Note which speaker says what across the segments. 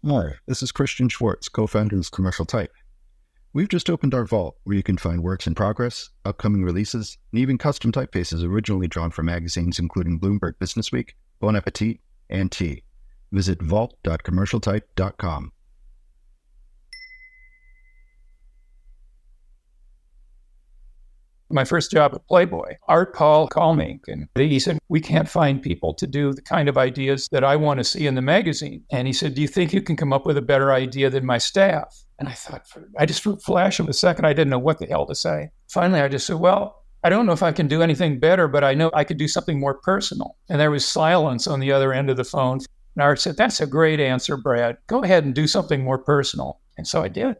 Speaker 1: Hi, this is Christian Schwartz, co-founder of Commercial Type. We've just opened our vault where you can find works in progress, upcoming releases, and even custom typefaces originally drawn for magazines including Bloomberg Businessweek, Bon Appetit, and T. Visit vault.commercialtype.com.
Speaker 2: My first job at Playboy, Art Paul called me and he said, we can't find people to do the kind of ideas that I want to see in the magazine. And he said, do you think you can come up with a better idea than my staff? And I thought, I just for a flash of a second, I didn't know what the hell to say. Finally, I just said, well, I don't know if I can do anything better, but I know I could do something more personal. And there was silence on the other end of the phone. And Art said, that's a great answer, Brad. Go ahead and do something more personal. And so I did.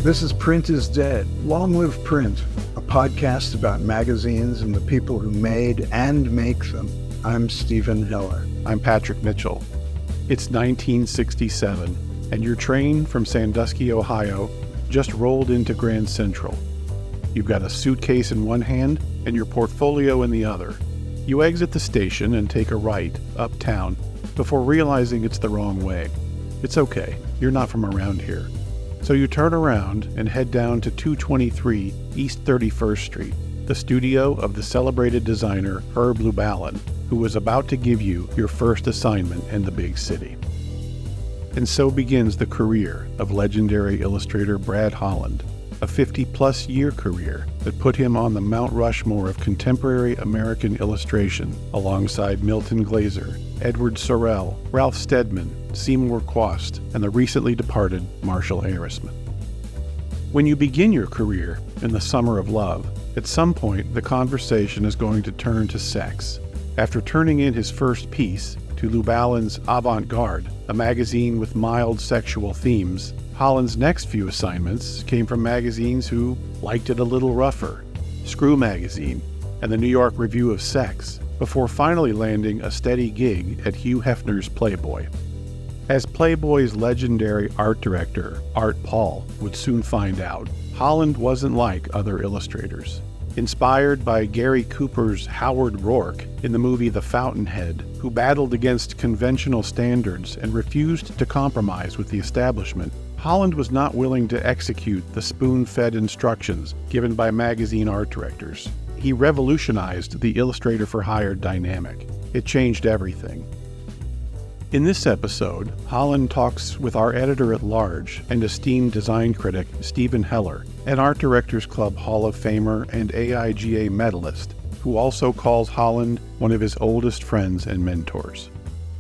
Speaker 3: This is Print is Dead. Long Live Print, a podcast about magazines and the people who made and make them. I'm Stephen Heller.
Speaker 4: I'm Patrick Mitchell. It's 1967, and your train from Sandusky, Ohio, just rolled into Grand Central. You've got a suitcase in one hand and your portfolio in the other. You exit the station and take a right, uptown, before realizing it's the wrong way. It's okay, you're not from around here. So you turn around and head down to 223 East 31st Street, the studio of the celebrated designer Herb Lubalin, who was about to give you your first assignment in the big city. And so begins the career of legendary illustrator Brad Holland, a 50-plus year career that put him on the Mount Rushmore of contemporary American illustration alongside Milton Glaser, Edward Sorel, Ralph Steadman, Seymour Chwast, and the recently departed Marshall Arisman. When you begin your career in the summer of love, at some point the conversation is going to turn to sex. After turning in his first piece to Lubalin's Avant, Garde, a magazine with mild sexual themes, Holland's next few assignments came from magazines who liked it a little rougher, Screw Magazine and the New York Review of Sex, before finally landing a steady gig at Hugh Hefner's Playboy. As Playboy's legendary art director, Art Paul, would soon find out, Holland wasn't like other illustrators. Inspired by Gary Cooper's Howard Rourke in the movie The Fountainhead, who battled against conventional standards and refused to compromise with the establishment, Holland was not willing to execute the spoon-fed instructions given by magazine art directors. He revolutionized the illustrator-for-hire dynamic. It changed everything. In this episode, Holland talks with our editor-at-large and esteemed design critic Stephen Heller, an Art Directors Club Hall of Famer and AIGA medalist, who also calls Holland one of his oldest friends and mentors.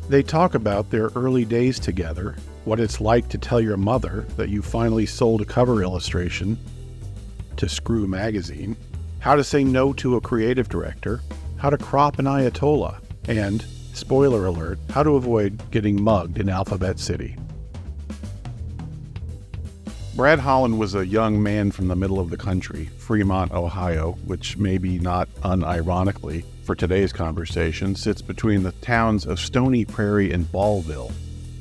Speaker 4: They talk about their early days together, what it's like to tell your mother that you finally sold a cover illustration to Screw Magazine, how to say no to a creative director, how to crop an Ayatollah, and, spoiler alert, how to avoid getting mugged in Alphabet City. Brad Holland was a young man from the middle of the country, Fremont, Ohio, which maybe not unironically for today's conversation sits between the towns of Stony Prairie and Ballville.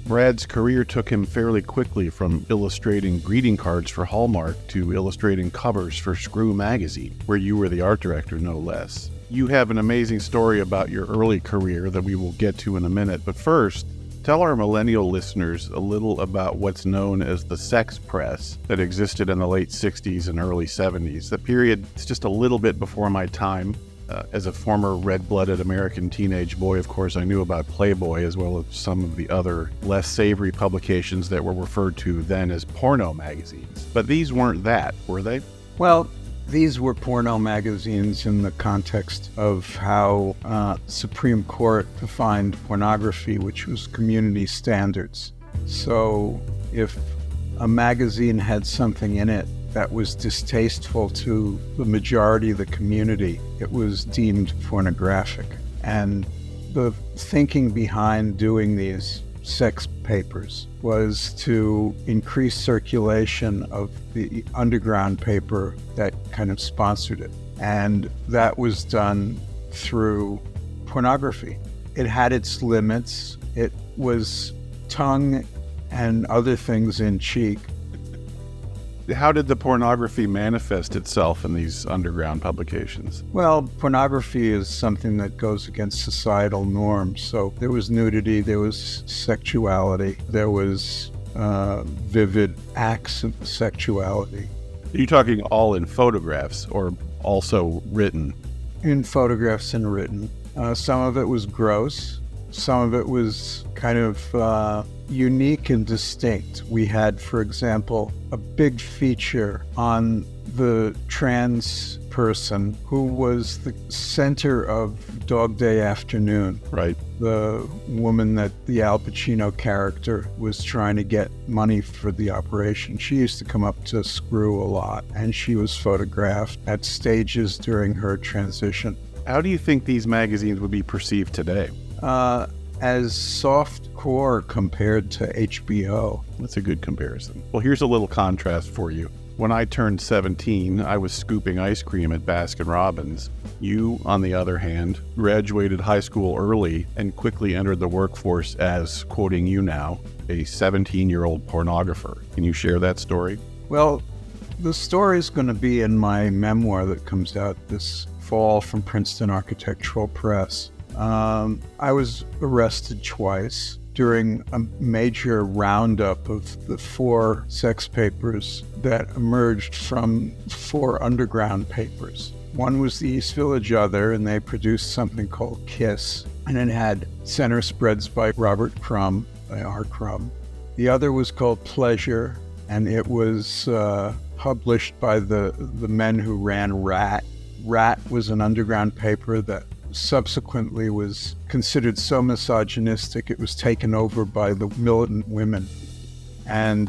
Speaker 4: Brad's career took him fairly quickly from illustrating greeting cards for Hallmark to illustrating covers for Screw Magazine, where you were the art director, no less. You have an amazing story about your early career that we will get to in a minute, but first, tell our millennial listeners a little about what's known as the sex press that existed in the late 60s and early 70s. The period is just a little bit before my time. As a former red-blooded American teenage boy, of course, I knew about Playboy as well as some of the other less savory publications that were referred to then as porno magazines. But these weren't that, were they?
Speaker 3: Well, these were porno magazines in the context of how Supreme Court defined pornography, which was community standards. So if a magazine had something in it that was distasteful to the majority of the community, it was deemed pornographic. And the thinking behind doing these sex papers was to increase circulation of the underground paper that kind of sponsored it. And that was done through pornography. It had its limits. It was tongue and other things in cheek.
Speaker 4: how did the pornography manifest itself in these underground publications?
Speaker 3: Well, pornography is something that goes against societal norms. So there was nudity, there was sexuality, there was vivid acts of sexuality.
Speaker 4: Are you talking all in photographs or also written?
Speaker 3: In photographs and written. Some of it was gross. Some of it was kind of unique and distinct. We had, for example, a big feature on the trans person who was the center of Dog Day Afternoon.
Speaker 4: Right.
Speaker 3: The woman that the Al Pacino character was trying to get money for the operation. She used to come up to Screw a lot, and she was photographed at stages during her transition.
Speaker 4: How do you think these magazines would be perceived today?
Speaker 3: As soft core compared to HBO.
Speaker 4: That's a good comparison. Well, here's a little contrast for you. When I turned 17, I was scooping ice cream at Baskin-Robbins. You, on the other hand, graduated high school early and quickly entered the workforce as, quoting you now, a 17-year-old pornographer. Can you share that story?
Speaker 3: Well, the story's going to be in my memoir that comes out this fall from Princeton Architectural Press. I was arrested twice during a major roundup of the 4 sex papers that emerged from 4 underground papers. One was the East Village Other, and they produced something called Kiss, and it had center spreads by Robert Crumb, by R. Crumb. The other was called Pleasure, and it was published by the men who ran Rat. Rat was an underground paper that subsequently was considered so misogynistic it was taken over by the militant women. And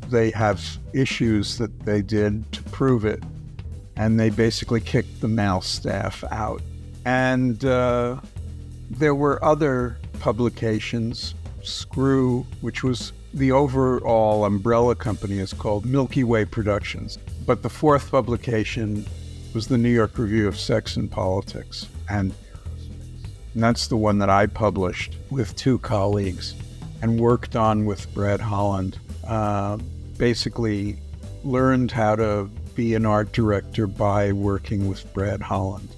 Speaker 3: they have issues that they did to prove it. And they basically kicked the male staff out. And there were other publications. Screw, which was the overall umbrella company, is called Milky Way Productions. But the 4th publication was the New York Review of Sex and Politics. And that's the one that I published with 2 colleagues and worked on with Brad Holland. Basically learned how to be an art director by working with Brad Holland.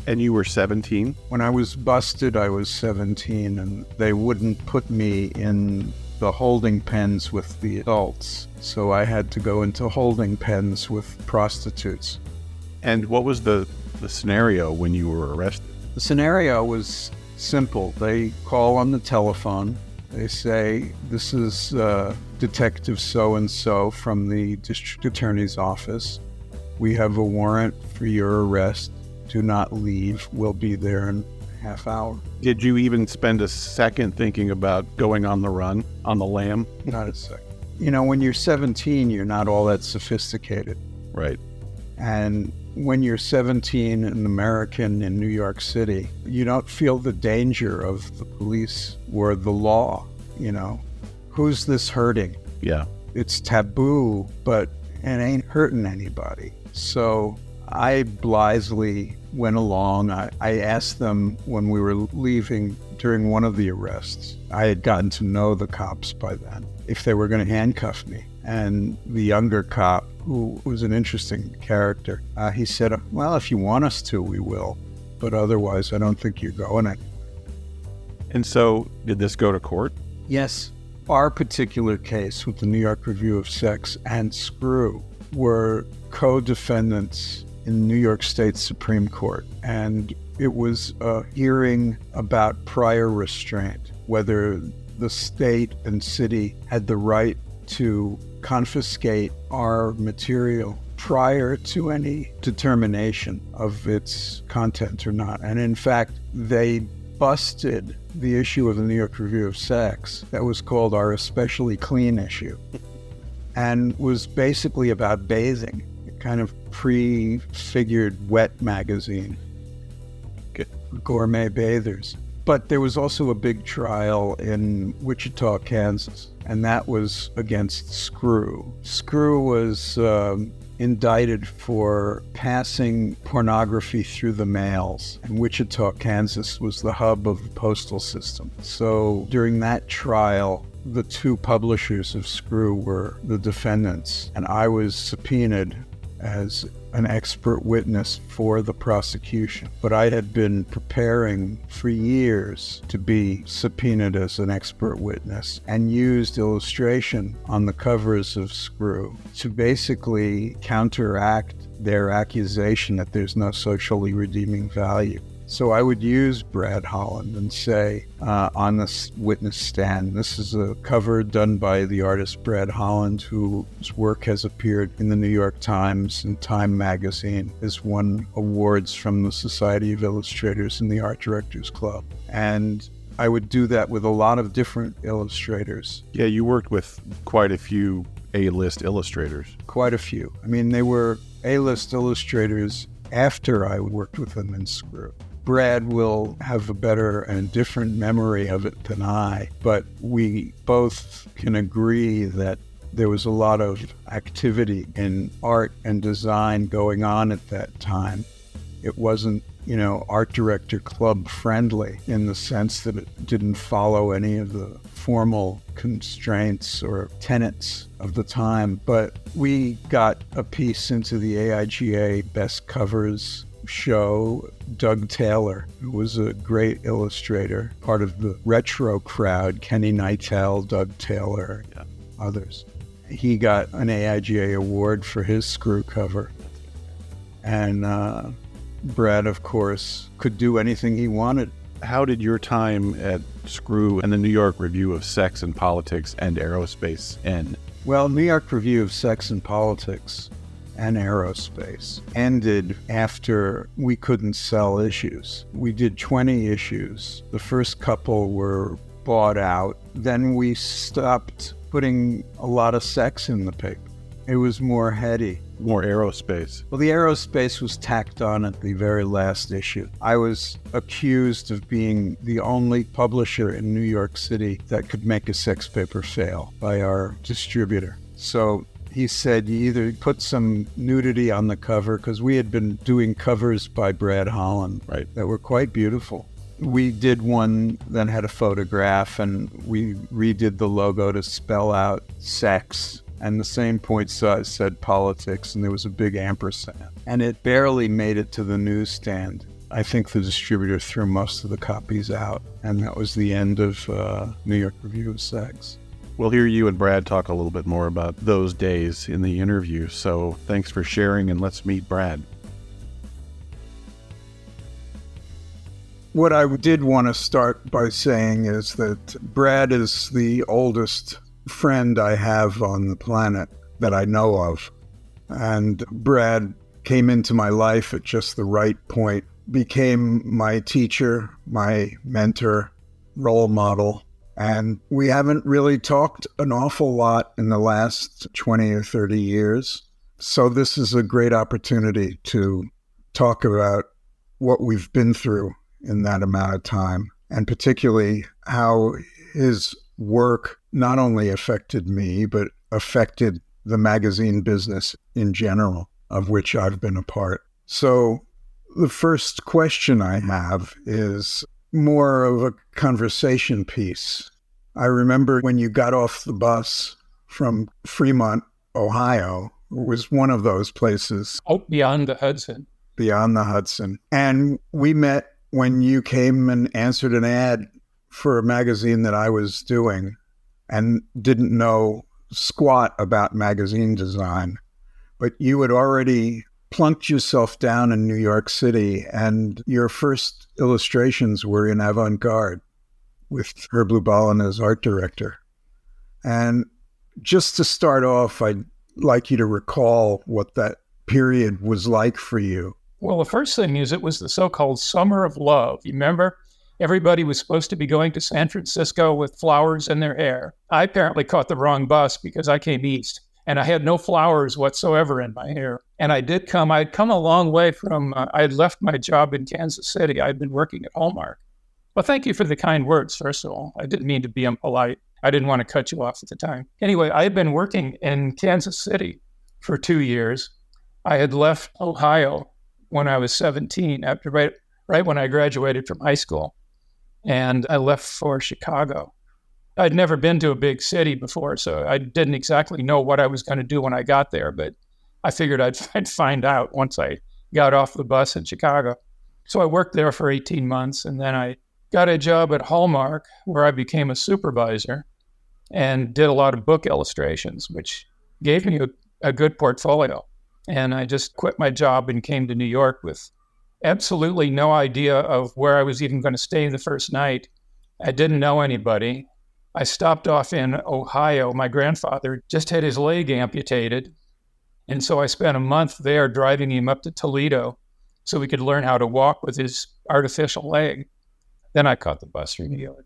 Speaker 4: And you were 17?
Speaker 3: When I was busted, I was 17, and they wouldn't put me in the holding pens with the adults. So I had to go into holding pens with prostitutes.
Speaker 4: And what was the scenario when you were arrested?
Speaker 3: The scenario was simple. They call on the telephone. They say, "This is Detective so-and-so from the district attorney's office. We have a warrant for your arrest. Do not leave. We'll be there in a half hour."
Speaker 4: Did you even spend a second thinking about going on the run, on the lam?
Speaker 3: Not a second. You know, when you're 17, you're not all that sophisticated.
Speaker 4: Right.
Speaker 3: And when you're 17, an American in New York City, you don't feel the danger of the police or the law, you know. Who's this hurting?
Speaker 4: Yeah.
Speaker 3: It's taboo, but it ain't hurting anybody. So I blithely went along. I asked them when we were leaving during one of the arrests. I had gotten to know the cops by then, if they were going to handcuff me. And the younger cop, who was an interesting character, he said, "Well, if you want us to, we will. But otherwise, I don't think you're going anywhere."
Speaker 4: And so, did this go to court?
Speaker 3: Yes. Our particular case with the New York Review of Sex and Screw were co-defendants in New York State Supreme Court. And it was a hearing about prior restraint, whether the state and city had the right to confiscate our material prior to any determination of its content or not. And in fact, they busted the issue of the New York Review of Sex that was called our Especially Clean issue and was basically about bathing, a kind of prefigured wet magazine, gourmet bathers. But there was also a big trial in Wichita, Kansas, and that was against Screw. Screw was indicted for passing pornography through the mails. And Wichita, Kansas was the hub of the postal system. So during that trial, the two publishers of Screw were the defendants, and I was subpoenaed as an expert witness for the prosecution. But I had been preparing for years to be subpoenaed as an expert witness and used illustration on the covers of Screw to basically counteract their accusation that there's no socially redeeming value. So I would use Brad Holland and say on this witness stand, this is a cover done by the artist Brad Holland, whose work has appeared in the New York Times and Time magazine, has won awards from the Society of Illustrators and the Art Directors Club. And I would do that with a lot of different illustrators.
Speaker 4: Yeah, you worked with quite a few A-list illustrators.
Speaker 3: Quite a few. I mean, they were A-list illustrators after I worked with them in Screw. Brad will have a better and different memory of it than I, but we both can agree that there was a lot of activity in art and design going on at that time. It wasn't, art director club friendly in the sense that it didn't follow any of the formal constraints or tenets of the time, but we got a piece into the AIGA Best Covers show. Doug Taylor, who was a great illustrator, part of the retro crowd, Kenny Nightel, Doug Taylor, others. He got an AIGA award for his Screw cover. And Brad, of course, could do anything he wanted.
Speaker 4: How did your time at Screw and the New York Review of Sex and Politics and Aerospace end?
Speaker 3: Well, New York Review of Sex and Politics and Aerospace ended after we couldn't sell issues. We did 20 issues. The first couple were bought out. Then we stopped putting a lot of sex in the paper. It was more heady.
Speaker 4: More aerospace.
Speaker 3: Well, the aerospace was tacked on at the very last issue. I was accused of being the only publisher in New York City that could make a sex paper fail by our distributor. So he said, you either put some nudity on the cover, because we had been doing covers by Brad Holland that were quite beautiful. We did one that had a photograph, and we redid the logo to spell out sex. And the same point size said politics, and there was a big ampersand. And it barely made it to the newsstand. I think the distributor threw most of the copies out, and that was the end of New York Review of Sex.
Speaker 4: We'll hear you and Brad talk a little bit more about those days in the interview, so thanks for sharing, and let's meet Brad.
Speaker 3: What I did want to start by saying is that Brad is the oldest friend I have on the planet that I know of. And Brad came into my life at just the right point, became my teacher, my mentor, role model. And we haven't really talked an awful lot in the last 20 or 30 years. So this is a great opportunity to talk about what we've been through in that amount of time, and particularly how his work not only affected me, but affected the magazine business in general, of which I've been a part. So the first question I have is more of a conversation piece. I remember when you got off the bus from Fremont, Ohio, it was one of those places.
Speaker 2: Out beyond the Hudson.
Speaker 3: Beyond the Hudson. And we met when you came and answered an ad for a magazine that I was doing and didn't know squat about magazine design. But you had already plunked yourself down in New York City, and your first illustrations were in Avant Garde with Herb Lubalin as art director. And just to start off, I'd like you to recall what that period was like for you.
Speaker 2: Well, the first thing is it was the so-called Summer of Love. You remember? Everybody was supposed to be going to San Francisco with flowers in their hair. I apparently caught the wrong bus because I came east, and I had no flowers whatsoever in my hair. And I'd come a long way from, I had left my job in Kansas City. I'd been working at Hallmark. Well, thank you for the kind words, first of all. I didn't mean to be impolite. I didn't want to cut you off at the time. Anyway, I had been working in Kansas City for 2 years, I had left Ohio when I was 17, after right when I graduated from high school. And I left for Chicago. I'd never been to a big city before, so I didn't exactly know what I was going to do when I got there, but I figured I'd find out once I got off the bus in Chicago. So I worked there for 18 months, and then I got a job at Hallmark where I became a supervisor and did a lot of book illustrations, which gave me a good portfolio. And I just quit my job and came to New York with absolutely no idea of where I was even going to stay the first night. I didn't know anybody. I stopped off in Ohio. My grandfather just had his leg amputated. And so I spent a month there driving him up to Toledo so we could learn how to walk with his artificial leg. Then I caught the bus from New York.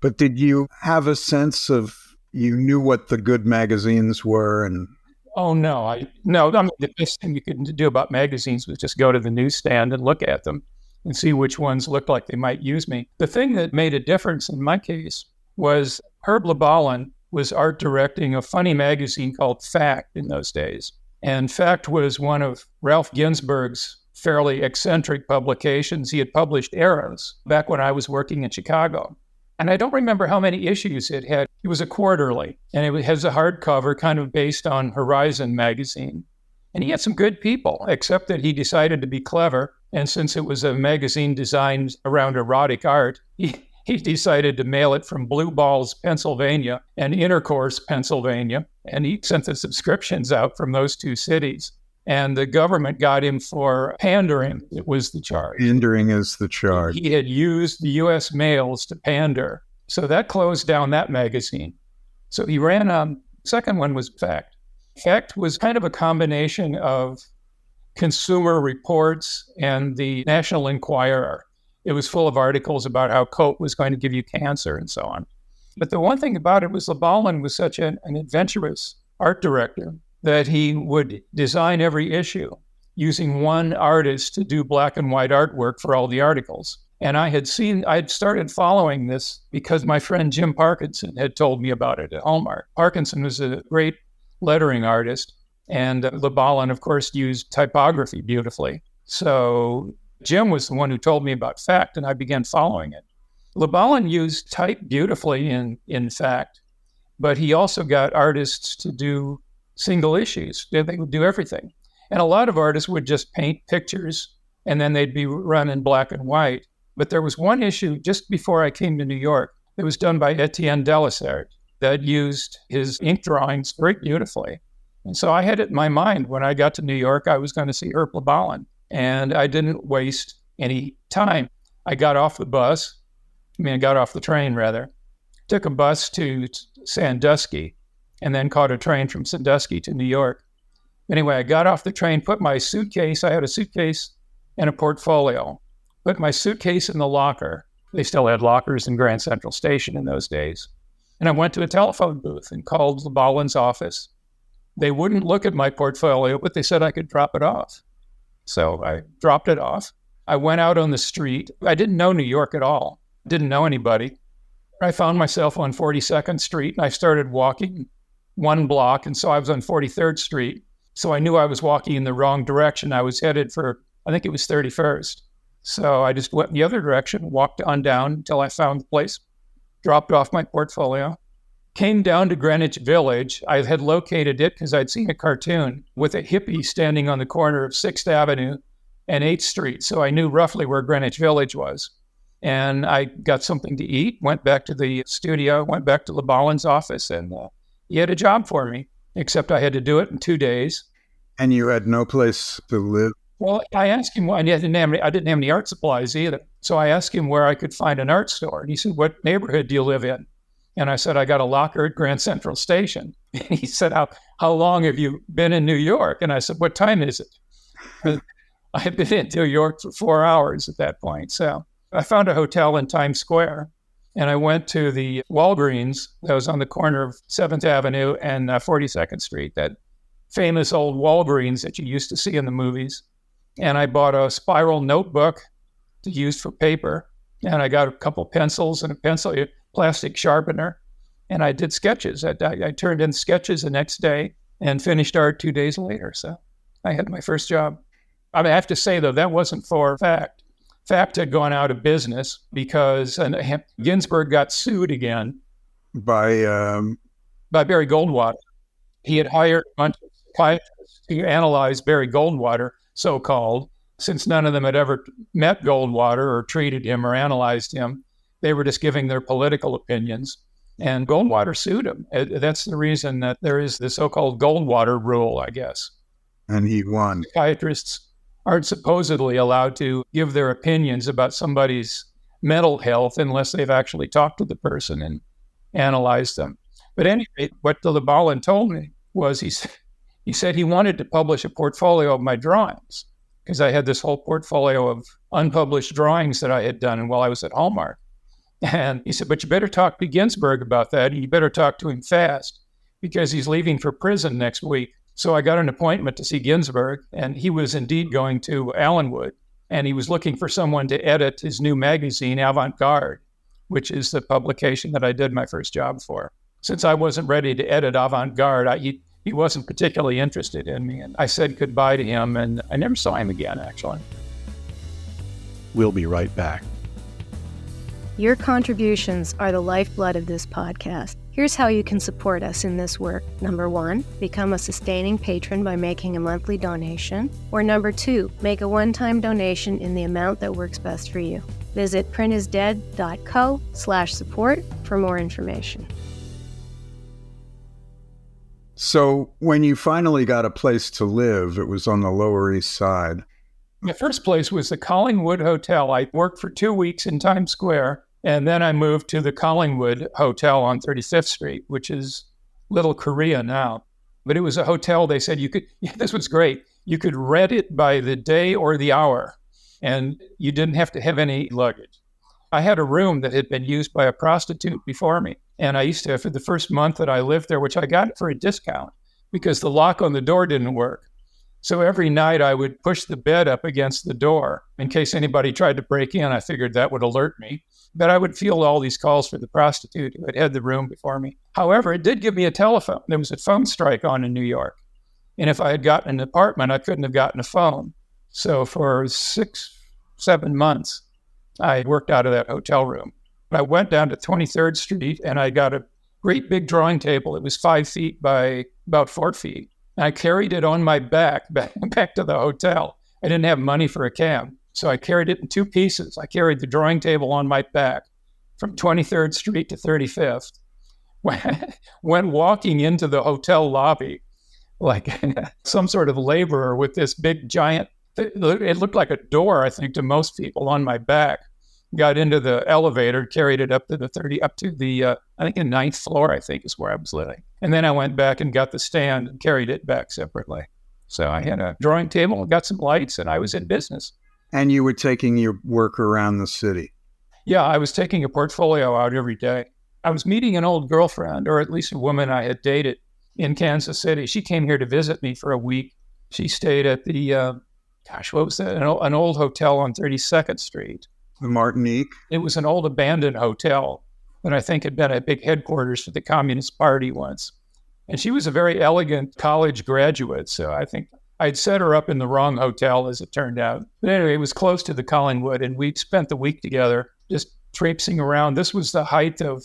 Speaker 3: But did you have a sense of, you knew what the good magazines were? And
Speaker 2: Oh, no. I mean, the best thing you could do about magazines was just go to the newsstand and look at them and see which ones looked like they might use me. The thing that made a difference in my case was Herb Lubalin was art directing a funny magazine called Fact in those days. And Fact was one of Ralph Ginsberg's fairly eccentric publications. He had published Eras back when I was working in Chicago. And I don't remember how many issues it had. It was a quarterly, and it has a hardcover kind of based on Horizon magazine. And he had some good people, except that he decided to be clever. And since it was a magazine designed around erotic art, he decided to mail it from Blue Balls, Pennsylvania, and Intercourse, Pennsylvania. And he sent the subscriptions out from those two cities. And the government got him for pandering. It was the charge.
Speaker 3: Pandering is the charge.
Speaker 2: He had used the U.S. mails to pander. So that closed down that magazine. So he ran on, second one was Fact. Fact was kind of a combination of Consumer Reports and the National Enquirer. It was full of articles about how Coke was going to give you cancer and so on. But the one thing about it was Lubalin was such an adventurous art director that he would design every issue using one artist to do black and white artwork for all the articles. And I'd started following this because my friend Jim Parkinson had told me about it at Hallmark. Parkinson was a great lettering artist, and Lubalin, of course, used typography beautifully. So Jim was the one who told me about Fact, and I began following it. Lubalin used type beautifully in Fact, but he also got artists to do single issues. They would do everything. And a lot of artists would just paint pictures, and then they'd be run in black and white. But there was one issue just before I came to New York that was done by Etienne Delisert that used his ink drawings very beautifully. And so I had it in my mind when I got to New York, I was going to see Herb Lubalin. And I didn't waste any time. I got off the train rather, took a bus to Sandusky, and then caught a train from Sandusky to New York. Anyway, I got off the train, put my suitcase, I had a suitcase and a portfolio, put my suitcase in the locker. They still had lockers in Grand Central Station in those days. And I went to a telephone booth and called Lubalin's office. They wouldn't look at my portfolio, but they said I could drop it off. So I dropped it off. I went out on the street. I didn't know New York at all. Didn't know anybody. I found myself on 42nd Street, and I started walking one block, and so I was on 43rd Street. So I knew I was walking in the wrong direction. I was headed for, I think it was 31st. So I just went in the other direction, walked on down until I found the place, dropped off my portfolio, came down to Greenwich Village. I had located it because I'd seen a cartoon with a hippie standing on the corner of 6th Avenue and 8th Street. So I knew roughly where Greenwich Village was. And I got something to eat, went back to the studio, went back to Lubalin's office, and he had a job for me, except I had to do it in 2 days.
Speaker 3: And you had no place to live?
Speaker 2: Well, I asked him, I didn't have any art supplies either. So I asked him where I could find an art store. And he said, "What neighborhood do you live in?" And I said, "I got a locker at Grand Central Station." And he said, how long have you been in New York? And I said, "What time is it?" I had been in New York for 4 hours at that point. So I found a hotel in Times Square, and I went to the Walgreens that was on the corner of 7th Avenue and 42nd Street, that famous old Walgreens that you used to see in the movies. And I bought a spiral notebook to use for paper, and I got a couple pencils and a plastic sharpener, and I did sketches. I turned in sketches the next day and finished art 2 days later. So I had my first job. I mean, I have to say, though, that wasn't for Fact. Fact had gone out of business because Ginsberg got sued again
Speaker 3: By
Speaker 2: Barry Goldwater. He had hired a bunch of psychiatrists to analyze Barry Goldwater, so-called, since none of them had ever met Goldwater or treated him or analyzed him. They were just giving their political opinions. And Goldwater sued him. That's the reason that there is the so-called Goldwater rule, I guess.
Speaker 3: and he won.
Speaker 2: Psychiatrists aren't supposedly allowed to give their opinions about somebody's mental health unless they've actually talked to the person and analyzed them. But anyway, what Lubalin told me was he said he wanted to publish a portfolio of my drawings because I had this whole portfolio of unpublished drawings that I had done while I was at Hallmark. And he said, but you better talk to Ginsberg about that. And you better talk to him fast because he's leaving for prison next week. So I got an appointment to see Ginsberg, and he was indeed going to Allenwood. And he was looking for someone to edit his new magazine, Avant Garde, which is the publication that I did my first job for. Since I wasn't ready to edit Avant Garde, he wasn't particularly interested in me. And I said goodbye to him, and I never saw him again, actually.
Speaker 4: We'll be right back.
Speaker 5: Your contributions are the lifeblood of this podcast. Here's how you can support us in this work. Number 1, become a sustaining patron by making a monthly donation. Or number 2, make a one-time donation in the amount that works best for you. Visit printisdead.co/support for more information.
Speaker 3: So when you finally got a place to live, it was on the Lower East Side.
Speaker 2: My first place was the Collingwood Hotel. I worked for 2 weeks in Times Square, and then I moved to the Collingwood Hotel on 35th Street, which is Little Korea now. But it was a hotel they said you could, this was great, you could rent it by the day or the hour, and you didn't have to have any luggage. I had a room that had been used by a prostitute before me, and I used to, for the first month that I lived there, which I got for a discount, because the lock on the door didn't work. So every night I would push the bed up against the door in case anybody tried to break in. I figured that would alert me. But I would field all these calls for the prostitute who had the room before me. However, it did give me a telephone. There was a phone strike on in New York. And if I had gotten an apartment, I couldn't have gotten a phone. So for 6-7 months, I worked out of that hotel room. I went down to 23rd Street and I got a great big drawing table. It was 5 feet by about 4 feet. I carried it on my back to the hotel. I didn't have money for a cab, so I carried it in 2 pieces. I carried the drawing table on my back from 23rd Street to 35th. When walking into the hotel lobby, like some sort of laborer with this big giant, it looked like a door, I think, to most people on my back. Got into the elevator, carried it up to the I think the 9th floor, I think is where I was living. And then I went back and got the stand and carried it back separately. So I had a drawing table, got some lights, and I was in business.
Speaker 3: And you were taking your work around the city.
Speaker 2: Yeah, I was taking a portfolio out every day. I was meeting an old girlfriend, or at least a woman I had dated in Kansas City. She came here to visit me for a week. She stayed at the, what was that? An old hotel on 32nd Street.
Speaker 3: The Martinique.
Speaker 2: It was an old abandoned hotel that I think had been a big headquarters for the Communist Party once. And she was a very elegant college graduate, so I think I'd set her up in the wrong hotel, as it turned out. But anyway, it was close to the Collingwood, and we'd spent the week together just traipsing around. This was the height of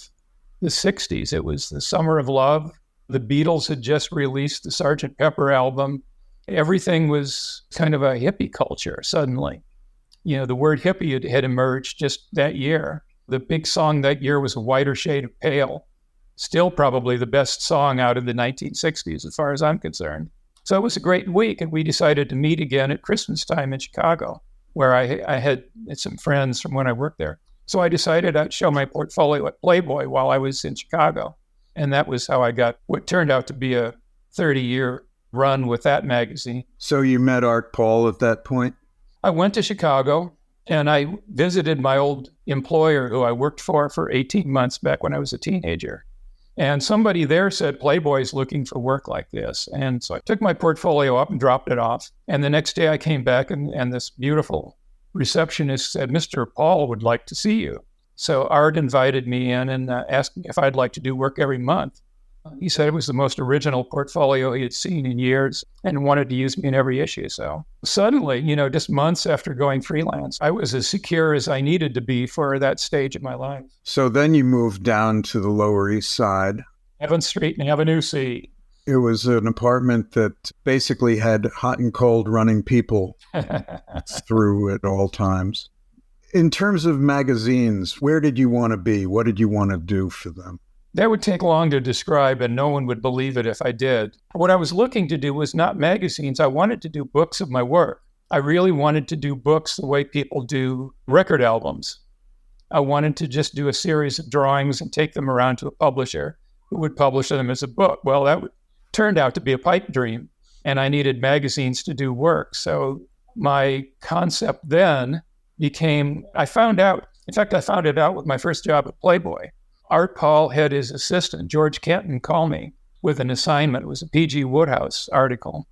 Speaker 2: the 60s. It was the summer of love. The Beatles had just released the Sgt. Pepper album. Everything was kind of a hippie culture suddenly. You know, the word hippie had emerged just that year. The big song that year was A Whiter Shade of Pale. Still probably the best song out of the 1960s, as far as I'm concerned. So it was a great week, and we decided to meet again at Christmas time in Chicago, where I had some friends from when I worked there. So I decided I'd show my portfolio at Playboy while I was in Chicago. And that was how I got what turned out to be a 30-year run with that magazine.
Speaker 3: So you met Art Paul at that point?
Speaker 2: I went to Chicago, and I visited my old employer who I worked for 18 months back when I was a teenager. And somebody there said, Playboy's looking for work like this. And so I took my portfolio up and dropped it off. And the next day I came back, and this beautiful receptionist said, Mr. Paul would like to see you. So Art invited me in and asked me if I'd like to do work every month. He said it was the most original portfolio he had seen in years and wanted to use me in every issue. So suddenly, just months after going freelance, I was as secure as I needed to be for that stage of my life.
Speaker 3: So then you moved down to the Lower East Side.
Speaker 2: Avant Street and Avenue C.
Speaker 3: It was an apartment that basically had hot and cold running people through at all times. In terms of magazines, where did you want to be? What did you want to do for them?
Speaker 2: That would take long to describe, and no one would believe it if I did. What I was looking to do was not magazines. I wanted to do books of my work. I really wanted to do books the way people do record albums. I wanted to just do a series of drawings and take them around to a publisher who would publish them as a book. Well, that turned out to be a pipe dream, and I needed magazines to do work. So my concept then became, I found it out with my first job at Playboy. Art Paul had his assistant, George Kenton, call me with an assignment. It was a P.G. Wodehouse article.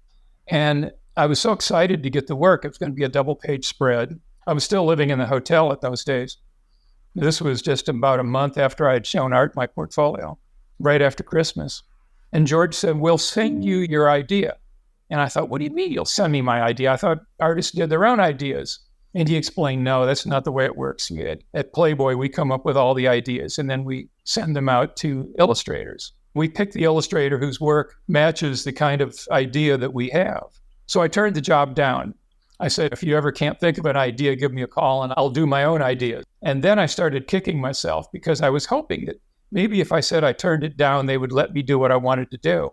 Speaker 2: And I was so excited to get the work. It was going to be a double-page spread. I was still living in the hotel at those days. This was just about a month after I had shown Art my portfolio, right after Christmas. And George said, we'll send you your idea. And I thought, what do you mean you'll send me my idea? I thought artists did their own ideas. And he explained, no, that's not the way it works. At Playboy, we come up with all the ideas, and then we send them out to illustrators. We pick the illustrator whose work matches the kind of idea that we have. So I turned the job down. I said, if you ever can't think of an idea, give me a call, and I'll do my own ideas. And then I started kicking myself because I was hoping that maybe if I said I turned it down, they would let me do what I wanted to do.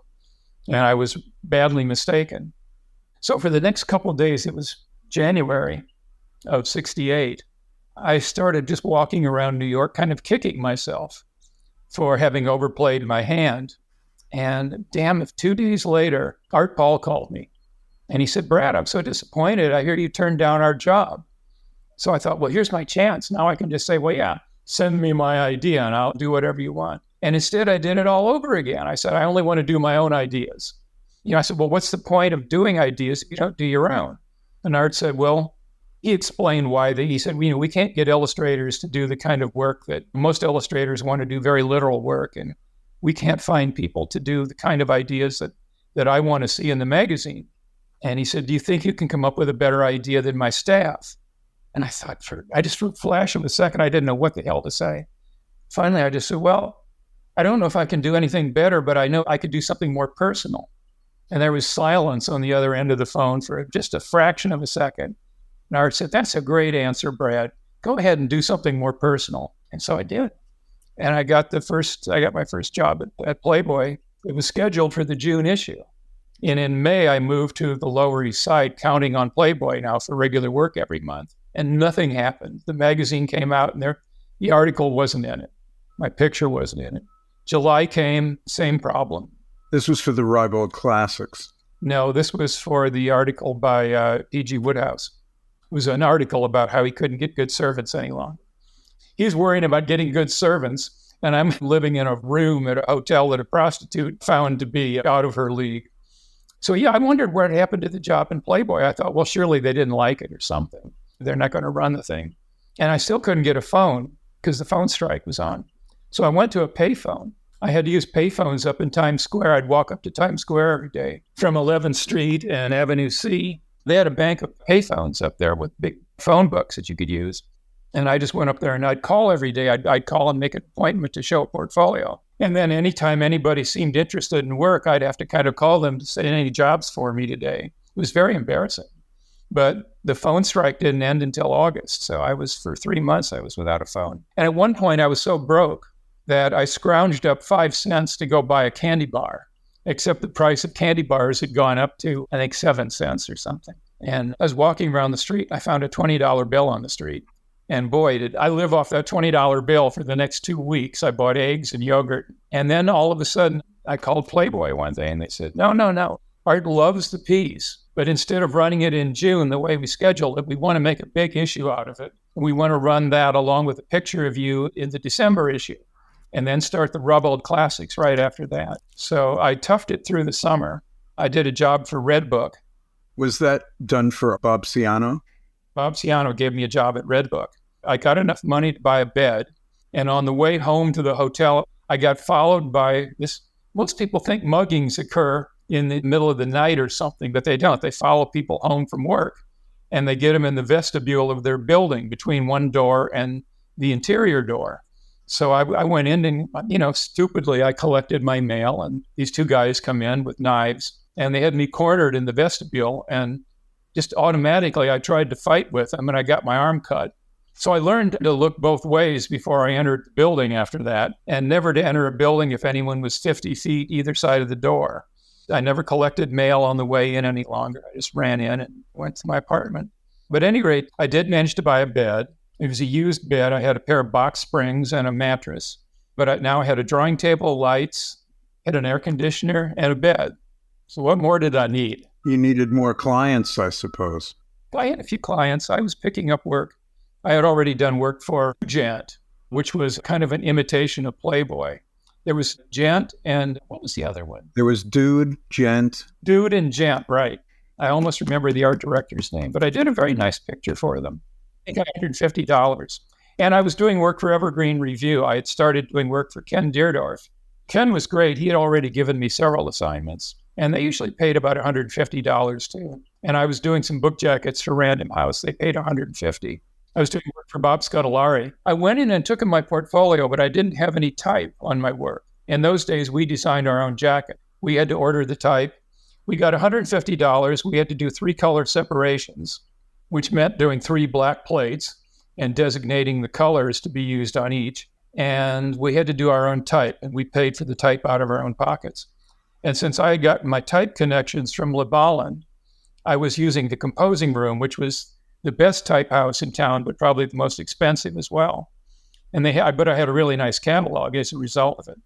Speaker 2: And I was badly mistaken. So for the next couple of days, it was January of 1968, I started just walking around New York, kind of kicking myself for having overplayed my hand. And damn, if 2 days later, Art Paul called me. And he said, Brad, I'm so disappointed. I hear you turned down our job. So I thought, well, here's my chance. Now I can just say, well, yeah, send me my idea and I'll do whatever you want. And instead, I did it all over again. I said, I only want to do my own ideas. I said, well, what's the point of doing ideas if you don't do your own? And Art said, well, he explained why. He said, we can't get illustrators to do the kind of work that most illustrators want to do, very literal work. And we can't find people to do the kind of ideas that I want to see in the magazine. And he said, do you think you can come up with a better idea than my staff? And I thought, I just for a flash of a second, I didn't know what the hell to say. Finally, I just said, well, I don't know if I can do anything better, but I know I could do something more personal. And there was silence on the other end of the phone for just a fraction of a second. And Art said, that's a great answer, Brad. Go ahead and do something more personal. And so I did. And I got my first job at Playboy. It was scheduled for the June issue. And in May, I moved to the Lower East Side, counting on Playboy now for regular work every month. And nothing happened. The magazine came out and the article wasn't in it. My picture wasn't in it. July came, same problem.
Speaker 3: This was for the Ribald Classics.
Speaker 2: No, this was for the article by P.G. Wodehouse. It was an article about how he couldn't get good servants any longer. He's worrying about getting good servants, and I'm living in a room at a hotel that a prostitute found to be out of her league. So yeah, I wondered what happened to the job in Playboy. I thought, well, surely they didn't like it or something. They're not going to run the thing. And I still couldn't get a phone because the phone strike was on. So I went to a payphone. I had to use payphones up in Times Square. I'd walk up to Times Square every day from 11th Street and Avenue C. They had a bank of payphones up there with big phone books that you could use. And I just went up there and I'd call every day. I'd call and make an appointment to show a portfolio. And then anytime anybody seemed interested in work, I'd have to kind of call them to say, any jobs for me today? It was very embarrassing. But the phone strike didn't end until August. So for 3 months, I was without a phone. And at one point, I was so broke that I scrounged up 5 cents to go buy a candy bar, except the price of candy bars had gone up to, I think, 7 cents or something. And I was walking around the street. I found a $20 bill on the street. And boy, did I live off that $20 bill for the next 2 weeks. I bought eggs and yogurt. And then all of a sudden, I called Playboy one day and they said, no. Art loves the piece. But instead of running it in June the way we scheduled it, we want to make a big issue out of it. We want to run that along with a picture of you in the December issue and then start the Ribald Classics right after that. So I toughed it through the summer. I did a job for Redbook.
Speaker 3: Was that done for Bob Ciano?
Speaker 2: Bob Ciano gave me a job at Redbook. I got enough money to buy a bed. And on the way home to the hotel, I got followed by Most people think muggings occur in the middle of the night or something, but they don't. They follow people home from work, and they get them in the vestibule of their building between one door and the interior door. So I went in and, stupidly, I collected my mail, and these two guys come in with knives, and they had me cornered in the vestibule, and just automatically I tried to fight with them, and I got my arm cut. So I learned to look both ways before I entered the building after that, and never to enter a building if anyone was 50 feet either side of the door. I never collected mail on the way in any longer. I just ran in and went to my apartment. But at any rate, I did manage to buy a bed. It was a used bed. I had a pair of box springs and a mattress. But now I had a drawing table, lights, had an air conditioner, and a bed. So what more did I need?
Speaker 3: You needed more clients, I suppose.
Speaker 2: I had a few clients. I was picking up work. I had already done work for Gent, which was kind of an imitation of Playboy. There was Gent and what was the other one?
Speaker 3: There was Dude, Gent.
Speaker 2: Dude and Gent, right. I almost remember the art director's name, but I did a very nice picture for them. I got $150. And I was doing work for Evergreen Review. I had started doing work for Ken Deerdorf. Ken was great. He had already given me several assignments, and they usually paid about $150 too. And I was doing some book jackets for Random House. They paid $150. I was doing work for Bob Scutellari. I went in and took in my portfolio, but I didn't have any type on my work. In those days, we designed our own jacket. We had to order the type. We got $150. We had to do 3 color separations, which meant doing 3 black plates and designating the colors to be used on each. And we had to do our own type, and we paid for the type out of our own pockets. And since I had gotten my type connections from Lubalin, I was using the composing room, which was the best type house in town, but probably the most expensive as well. And but I had a really nice catalog as a result of it.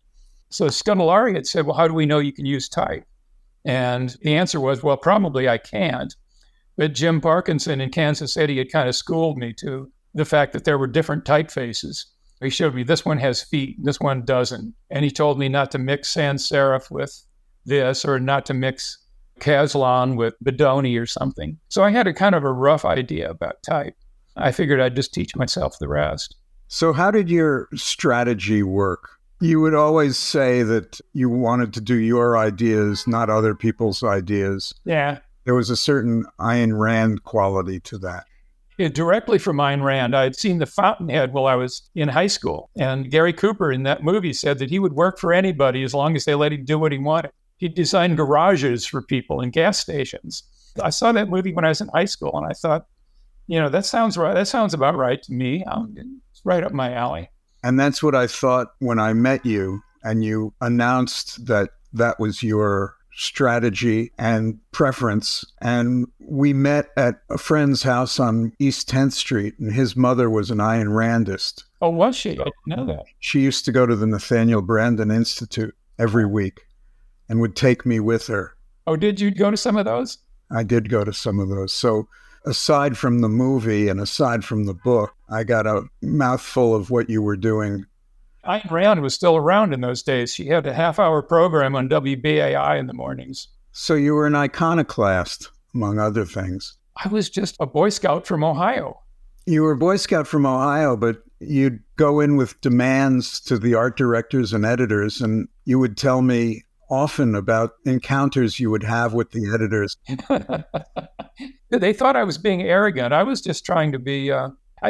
Speaker 2: So Scutellari had said, well, how do we know you can use type? And the answer was, well, probably I can't. But Jim Parkinson in Kansas City had kind of schooled me to the fact that there were different typefaces. He showed me this one has feet, this one doesn't. And he told me not to mix sans serif with this, or not to mix Caslon with Bedoni or something. So I had a kind of a rough idea about type. I figured I'd just teach myself the rest.
Speaker 3: So how did your strategy work? You would always say that you wanted to do your ideas, not other people's ideas.
Speaker 2: Yeah.
Speaker 3: There was a certain Ayn Rand quality to that.
Speaker 2: Directly from Ayn Rand. I had seen The Fountainhead while I was in high school. And Gary Cooper in that movie said that he would work for anybody as long as they let him do what he wanted. He designed garages for people and gas stations. I saw that movie when I was in high school, and I thought, that sounds right. That sounds about right to me. It's right up my alley.
Speaker 3: And that's what I thought when I met you, and you announced that that was your strategy and preference. And we met at a friend's house on East 10th Street, and his mother was an Ayn Randist.
Speaker 2: Oh, was she? I didn't know that.
Speaker 3: She used to go to the Nathaniel Branden Institute every week and would take me with her.
Speaker 2: Oh, did you go to some of those?
Speaker 3: I did go to some of those. So aside from the movie and aside from the book, I got a mouthful of what you were doing.
Speaker 2: Ayn Rand was still around in those days. She had a half-hour program on WBAI in the mornings.
Speaker 3: So you were an iconoclast, among other things.
Speaker 2: I was just a Boy Scout from Ohio.
Speaker 3: You were a Boy Scout from Ohio, but you'd go in with demands to the art directors and editors, and you would tell me often about encounters you would have with the editors.
Speaker 2: They thought I was being arrogant. I was just trying to be...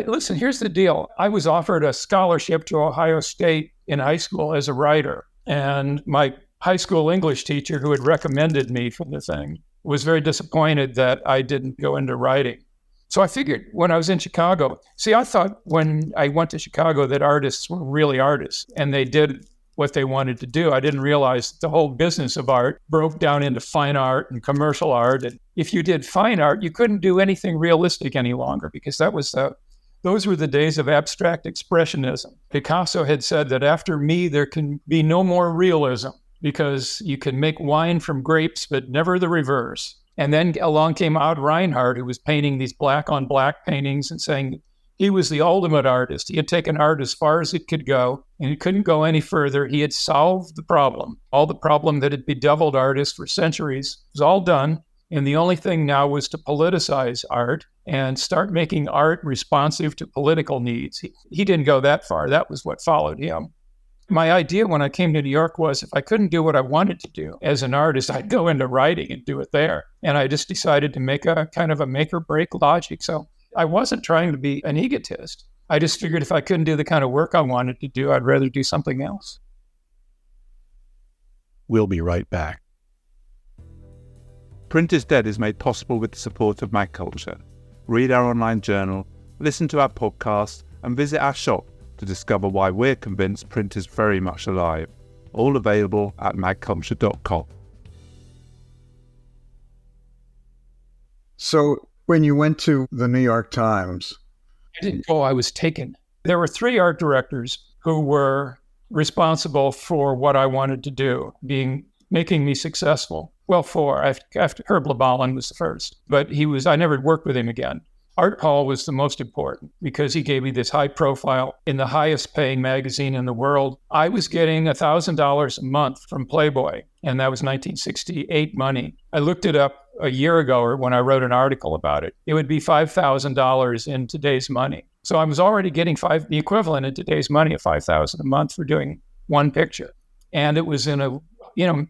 Speaker 2: Listen, here's the deal. I was offered a scholarship to Ohio State in high school as a writer. And my high school English teacher, who had recommended me for the thing, was very disappointed that I didn't go into writing. So I figured when I was in Chicago, I thought when I went to Chicago that artists were really artists and they did what they wanted to do. I didn't realize that the whole business of art broke down into fine art and commercial art. And if you did fine art, you couldn't do anything realistic any longer because those were the days of abstract expressionism. Picasso had said that after me, there can be no more realism because you can make wine from grapes, but never the reverse. And then along came Odd Reinhardt, who was painting these black on black paintings and saying he was the ultimate artist. He had taken art as far as it could go, and it couldn't go any further. He had solved the problem. All the problem that had bedeviled artists for centuries was all done. And the only thing now was to politicize art and start making art responsive to political needs. He didn't go that far. That was what followed him. My idea when I came to New York was if I couldn't do what I wanted to do as an artist, I'd go into writing and do it there. And I just decided to make a kind of a make or break logic. So I wasn't trying to be an egotist. I just figured if I couldn't do the kind of work I wanted to do, I'd rather do something else.
Speaker 4: We'll be right back.
Speaker 6: Print is Dead is made possible with the support of Mag Culture. Read our online journal, listen to our podcast, and visit our shop to discover why we're convinced print is very much alive. All available at magculture.com.
Speaker 3: So when you went to the New York Times...
Speaker 2: I didn't go, I was taken. There were 3 art directors who were responsible for what I wanted to do, making me successful. Well, 4. After Herb Lubalin was the first, but I never worked with him again. Art Hall was the most important because he gave me this high profile in the highest paying magazine in the world. I was getting $1,000 a month from Playboy, and that was 1968 money. I looked it up a year ago or when I wrote an article about it. It would be $5,000 in today's money. So I was already getting the equivalent in today's money of $5,000 a month for doing one picture. And it was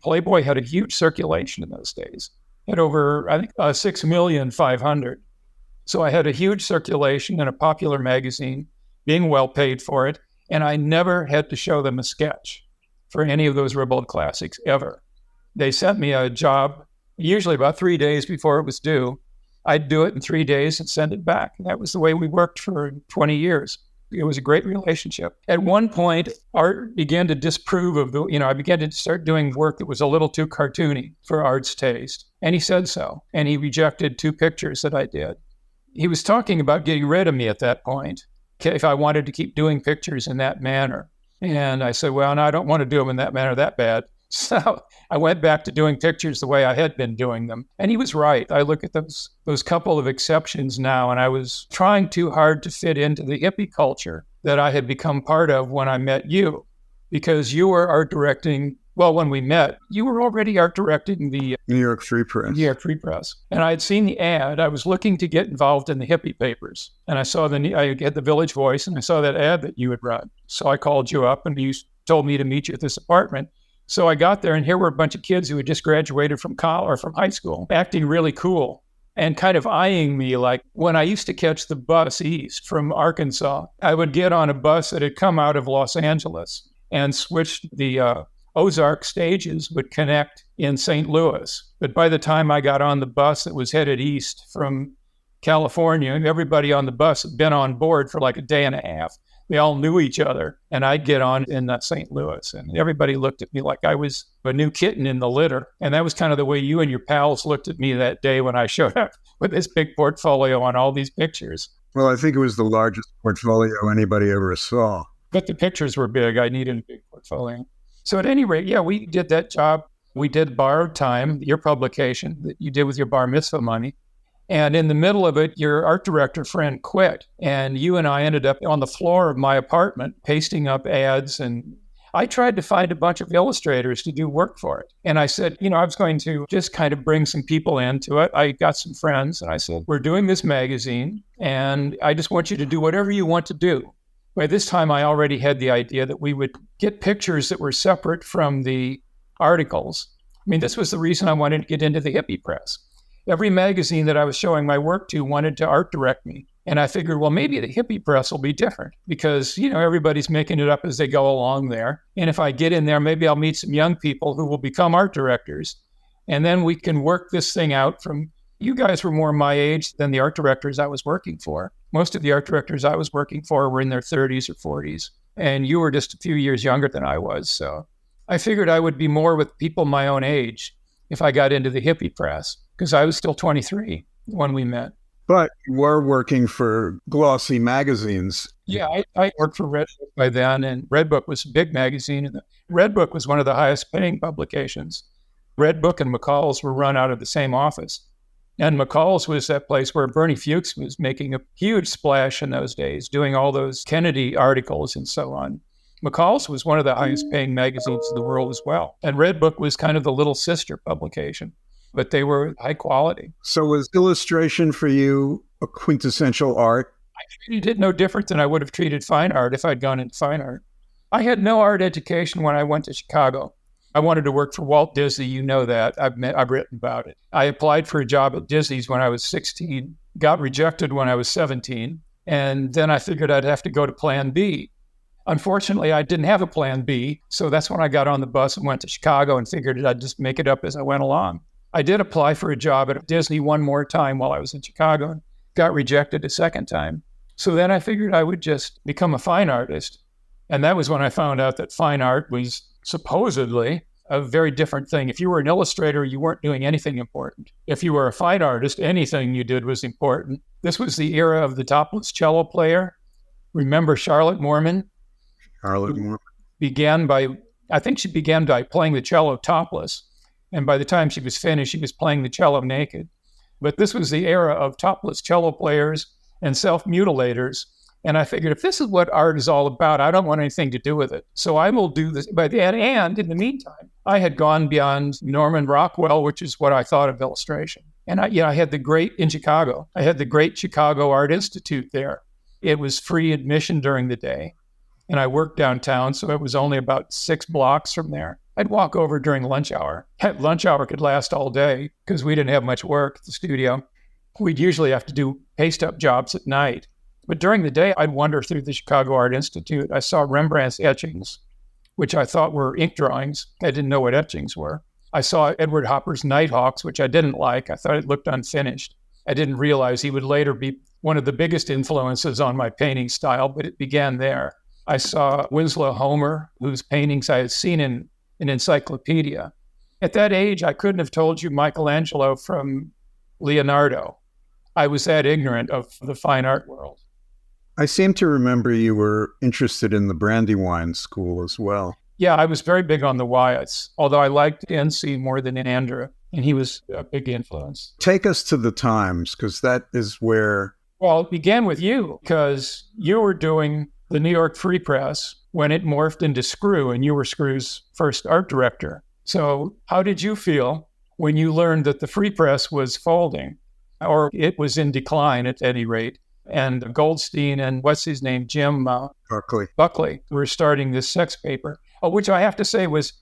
Speaker 2: Playboy had a huge circulation in those days. It had over, I think, 6,500,000. So I had a huge circulation in a popular magazine, being well paid for it, and I never had to show them a sketch for any of those Rebel classics, ever. They sent me a job, usually about 3 days before it was due. I'd do it in 3 days and send it back. That was the way we worked for 20 years. It was a great relationship. At one point, art began to disprove of I began to start doing work that was a little too cartoony for Art's taste. And he said so. And he rejected 2 pictures that I did. He was talking about getting rid of me at that point, if I wanted to keep doing pictures in that manner. And I said, well, no, I don't want to do them in that manner that bad. So I went back to doing pictures the way I had been doing them. And he was right. I look at those couple of exceptions now, and I was trying too hard to fit into the hippie culture that I had become part of when I met you, because you were art directing. Well, when we met, you were already art directing the
Speaker 3: New York Free Press.
Speaker 2: New York Free Press. And I had seen the ad. I was looking to get involved in the hippie papers. And I had the Village Voice, and I saw that ad that you had run. So I called you up, and you told me to meet you at this apartment. So I got there, and here were a bunch of kids who had just graduated from college or from high school, acting really cool and kind of eyeing me like when I used to catch the bus east from Arkansas. I would get on a bus that had come out of Los Angeles and switched the Ozark stages would connect in St. Louis. But by the time I got on the bus that was headed east from California, everybody on the bus had been on board for like a day and a half. They all knew each other, and I'd get on in St. Louis, and everybody looked at me like I was a new kitten in the litter. And that was kind of the way you and your pals looked at me that day when I showed up with this big portfolio on all these pictures.
Speaker 3: Well, I think it was the largest portfolio anybody ever saw.
Speaker 2: But the pictures were big. I needed a big portfolio. So at any rate, yeah, we did that job. We did Borrowed Time, your publication that you did with your bar mitzvah money. And in the middle of it, your art director friend quit. And you and I ended up on the floor of my apartment pasting up ads. And I tried to find a bunch of illustrators to do work for it. And I said, I was going to just kind of bring some people into it. I got some friends, and I said, we're doing this magazine, and I just want you to do whatever you want to do. By this time, I already had the idea that we would get pictures that were separate from the articles. I mean, this was the reason I wanted to get into the hippie press. Every magazine that I was showing my work to wanted to art direct me. And I figured, well, maybe the hippie press will be different because, everybody's making it up as they go along there. And if I get in there, maybe I'll meet some young people who will become art directors. And then we can work this thing out from, you guys were more my age than the art directors I was working for. Most of the art directors I was working for were in their 30s or 40s. And you were just a few years younger than I was. So I figured I would be more with people my own age if I got into the hippie press, because I was still 23 when we met.
Speaker 3: But you were working for glossy magazines.
Speaker 2: Yeah, I worked for Red Book by then, and Red Book was a big magazine. And Red Book was one of the highest paying publications. Red Book and McCall's were run out of the same office. And McCall's was that place where Bernie Fuchs was making a huge splash in those days, doing all those Kennedy articles and so on. McCall's was one of the highest paying magazines in the world as well. And Red Book was kind of the little sister publication, but they were high quality.
Speaker 3: So was illustration for you a quintessential art?
Speaker 2: I treated it no different than I would have treated fine art if I'd gone into fine art. I had no art education when I went to Chicago. I wanted to work for Walt Disney. You know that. I've written about it. I applied for a job at Disney's when I was 16, got rejected when I was 17, and then I figured I'd have to go to Plan B. Unfortunately, I didn't have a Plan B, so that's when I got on the bus and went to Chicago and figured I'd just make it up as I went along. I did apply for a job at Disney one more time while I was in Chicago and got rejected a second time. So then I figured I would just become a fine artist. And that was when I found out that fine art was supposedly a very different thing. If you were an illustrator, you weren't doing anything important. If you were a fine artist, anything you did was important. This was the era of the topless cello player. Remember Charlotte Moorman?
Speaker 3: Charlotte Moorman.
Speaker 2: I think she began by playing the cello topless. And by the time she was finished, she was playing the cello naked. But this was the era of topless cello players and self-mutilators. And I figured, if this is what art is all about, I don't want anything to do with it. So I will do this. And in the meantime, I had gone beyond Norman Rockwell, which is what I thought of illustration. And I had the great Chicago Art Institute there. It was free admission during the day. And I worked downtown, so it was only about 6 blocks from there. I'd walk over during lunch hour. Lunch hour could last all day because we didn't have much work at the studio. We'd usually have to do paste-up jobs at night. But during the day, I'd wander through the Chicago Art Institute. I saw Rembrandt's etchings, which I thought were ink drawings. I didn't know what etchings were. I saw Edward Hopper's Nighthawks, which I didn't like. I thought it looked unfinished. I didn't realize he would later be one of the biggest influences on my painting style, but it began there. I saw Winslow Homer, whose paintings I had seen in an encyclopedia. At that age, I couldn't have told you Michelangelo from Leonardo. I was that ignorant of the fine art world.
Speaker 3: I seem to remember you were interested in the Brandywine School as well.
Speaker 2: Yeah, I was very big on the Wyatts, although I liked NC more than Andrew, and he was a big influence.
Speaker 3: Take us to the Times, because that is where...
Speaker 2: Well, it began with you, because you were doing the New York Free Press when it morphed into Screw, and you were Screw's first art director. So how did you feel when you learned that the Free Press was folding, or it was in decline at any rate, and Goldstein and what's his name, Jim Buckley were starting this sex paper, which I have to say was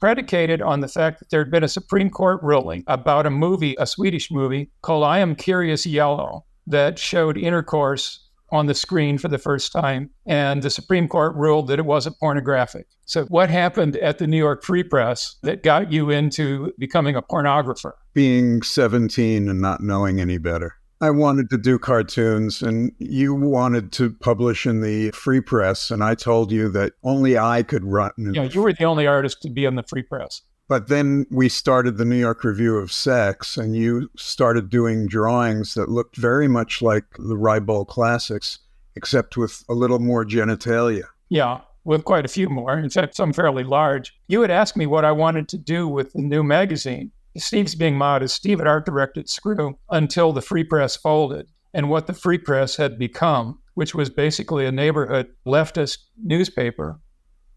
Speaker 2: predicated on the fact that there had been a Supreme Court ruling about a Swedish movie called I Am Curious Yellow that showed intercourse on the screen for the first time, and the Supreme Court ruled that it wasn't pornographic. So what happened at the New York Free Press that got you into becoming a pornographer?
Speaker 3: Being 17 and not knowing any better. I wanted to do cartoons, and you wanted to publish in the Free Press, and I told you that only I could run.
Speaker 2: Yeah, you were the only artist to be in the Free Press.
Speaker 3: But then we started the New York Review of Sex, and you started doing drawings that looked very much like the Ribble Classics, except with a little more genitalia.
Speaker 2: Yeah, with quite a few more, in fact, some fairly large. You had asked me what I wanted to do with the new magazine. Steve's being modest. Steve had art directed Screw until the Free Press folded, and what the Free Press had become, which was basically a neighborhood leftist newspaper,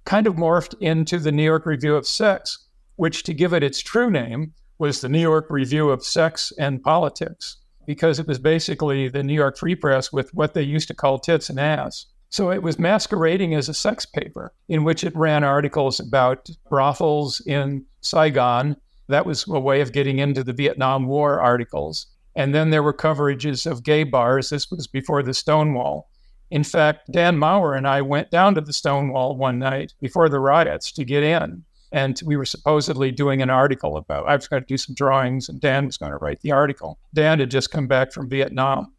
Speaker 2: kind of morphed into the New York Review of Sex, which, to give it its true name, was the New York Review of Sex and Politics, because it was basically the New York Free Press with what they used to call tits and ass. So it was masquerading as a sex paper in which it ran articles about brothels in Saigon. That was a way of getting into the Vietnam War articles. And then there were coverages of gay bars. This was before the Stonewall. In fact, Dan Maurer and I went down to the Stonewall one night before the riots to get in. And we were supposedly doing an article about, I was going to do some drawings and Dan was going to write the article. Dan had just come back from Vietnam.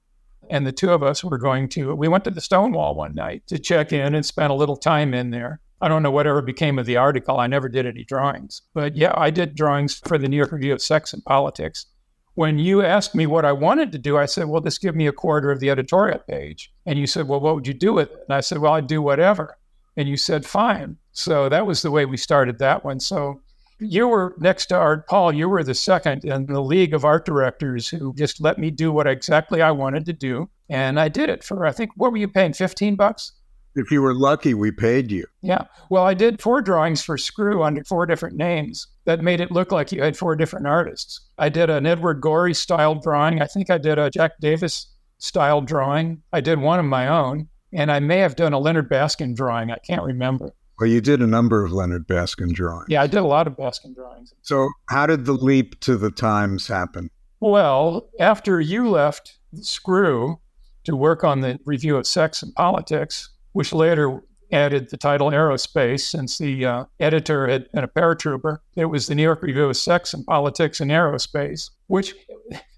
Speaker 2: And the two of us we went to the Stonewall one night to check in and spent a little time in there. I don't know whatever became of the article. I never did any drawings. But yeah, I did drawings for the New York Review of Sex and Politics. When you asked me what I wanted to do, I said, well, just give me a quarter of the editorial page. And you said, well, what would you do with it? And I said, well, I'd do whatever. And you said, fine. So that was the way we started that one. So you were next to Art Paul. You were the second in the league of art directors who just let me do what exactly I wanted to do. And I did it for, I think, what were you paying, $15?
Speaker 3: If you were lucky, we paid you.
Speaker 2: Yeah. Well, I did 4 drawings for Screw under 4 different names that made it look like you had 4 different artists. I did an Edward Gorey style drawing. I think I did a Jack Davis style drawing. I did one of my own. And I may have done a Leonard Baskin drawing. I can't remember.
Speaker 3: Well, you did a number of Leonard Baskin drawings.
Speaker 2: Yeah, I did a lot of Baskin drawings.
Speaker 3: So how did the leap to the Times happen?
Speaker 2: Well, after you left Screw to work on the review of Sex and Politics, which later added the title Aerospace, since the editor had been a paratrooper, it was the New York Review of Sex and Politics and Aerospace, which,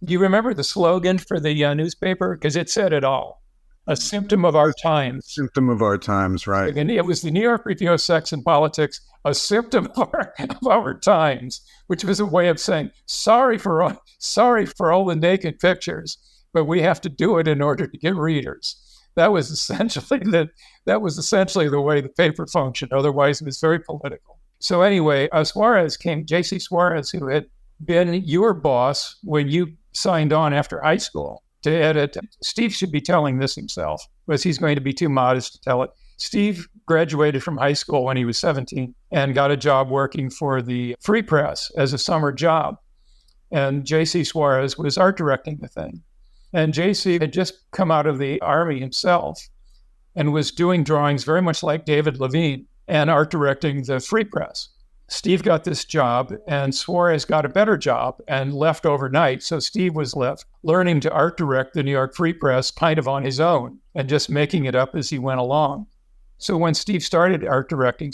Speaker 2: do you remember the slogan for the newspaper? Because it said it all. A symptom of our times.
Speaker 3: Symptom of our times, right.
Speaker 2: And it was the New York Review of Sex and Politics, a symptom of our times, which was a way of saying, sorry for all the naked pictures, but we have to do it in order to get readers. That was essentially the way the paper functioned. Otherwise, it was very political. So anyway, Suarez came, J.C. Suarez, who had been your boss when you signed on after high school to edit. Steve should be telling this himself, but he's going to be too modest to tell it. Steve graduated from high school when he was 17 and got a job working for the Free Press as a summer job. And J.C. Suarez was art directing the thing. And J.C. had just come out of the Army himself and was doing drawings very much like David Levine and art directing the Free Press. Steve got this job, and Suarez got a better job and left overnight. So Steve was left learning to art direct the New York Free Press kind of on his own and just making it up as he went along. So when Steve started art directing,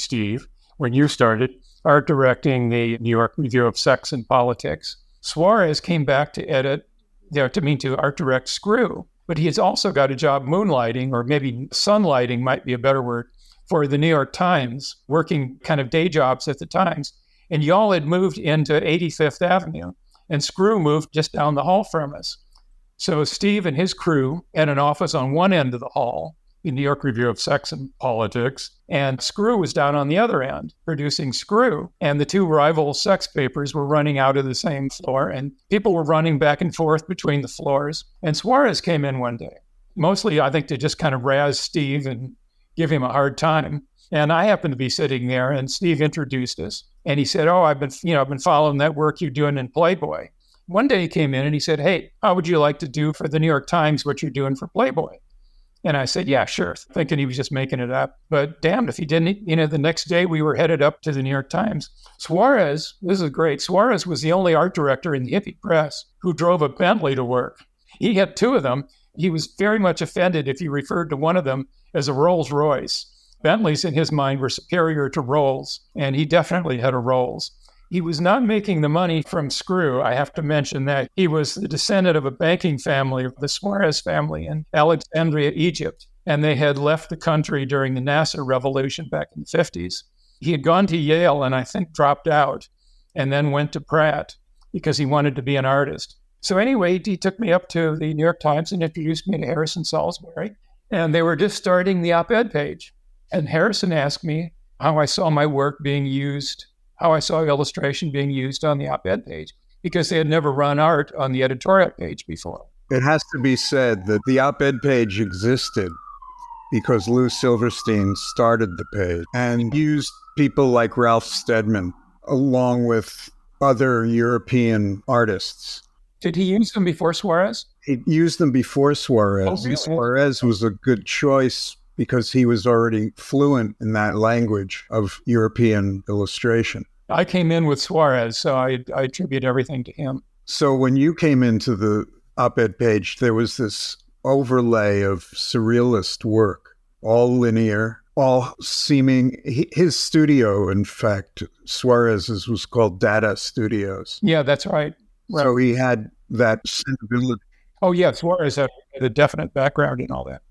Speaker 2: when you started art directing the New York Review of Sex and Politics, Suarez came back to edit, to art direct Screw. But he has also got a job moonlighting, or maybe sunlighting might be a better word, for the New York Times, working kind of day jobs at the Times. And y'all had moved into 85th Avenue, and Screw moved just down the hall from us. So Steve and his crew had an office on one end of the hall, the New York Review of Sex and Politics, and Screw was down on the other end, producing Screw. And the two rival sex papers were running out of the same floor, and people were running back and forth between the floors. And Suarez came in one day, mostly, I think, to just kind of razz Steve and give him a hard time. And I happened to be sitting there, and Steve introduced us. And he said, I've been following that work you're doing in Playboy. One day he came in and he said, hey, how would you like to do for the New York Times what you're doing for Playboy? And I said, yeah, sure, thinking he was just making it up. But damned if he didn't. The next day we were headed up to the New York Times. Suarez, this is great, Suarez was the only art director in the hippie press who drove a Bentley to work. He had two of them. He was very much offended if you referred to one of them as a Rolls Royce. Bentleys, in his mind, were superior to Rolls, and he definitely had a Rolls. He was not making the money from Screw. I have to mention that. He was the descendant of a banking family, the Suarez family in Alexandria, Egypt, and they had left the country during the Nasser Revolution back in the 50s. He had gone to Yale and I think dropped out, and then went to Pratt because he wanted to be an artist. So anyway, he took me up to the New York Times and introduced me to Harrison Salisbury. And they were just starting the op-ed page. And Harrison asked me how I saw my work being used, how I saw illustration being used on the op-ed page, because they had never run art on the editorial page before.
Speaker 3: It has to be said that the op-ed page existed because Lou Silverstein started the page and used people like Ralph Steadman along with other European artists.
Speaker 2: Did he use them before Suarez?
Speaker 3: He used them before Suarez.
Speaker 2: Oh, really?
Speaker 3: Suarez was a good choice because he was already fluent in that language of European illustration.
Speaker 2: I came in with Suarez, so I attribute everything to him.
Speaker 3: So when you came into the op-ed page, there was this overlay of surrealist work, all linear, all seeming. His studio, in fact, Suarez's was called Dada Studios.
Speaker 2: Yeah, that's right.
Speaker 3: So he had that sensibility.
Speaker 2: Oh, yeah, Suarez had a definite background in all that.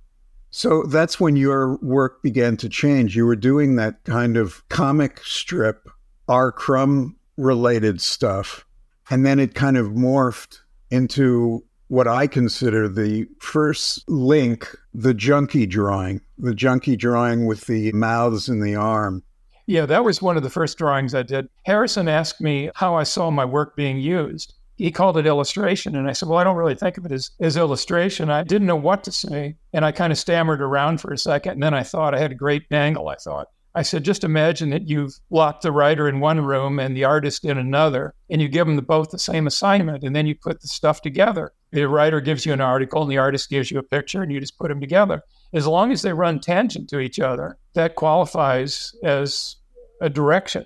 Speaker 3: So that's when your work began to change. You were doing that kind of comic strip, R. Crumb-related stuff, and then it kind of morphed into what I consider the first link, the junkie drawing with the mouths and the arm.
Speaker 2: Yeah, that was one of the first drawings I did. Harrison asked me how I saw my work being used. He called it illustration, and I said, well, I don't really think of it as illustration. I didn't know what to say, and I kind of stammered around for a second, and then I thought I had a great angle, I said, just imagine that you've locked the writer in one room and the artist in another, and you give them both the same assignment, and then you put the stuff together. The writer gives you an article, and the artist gives you a picture, and you just put them together. As long as they run tangent to each other, that qualifies as a direction.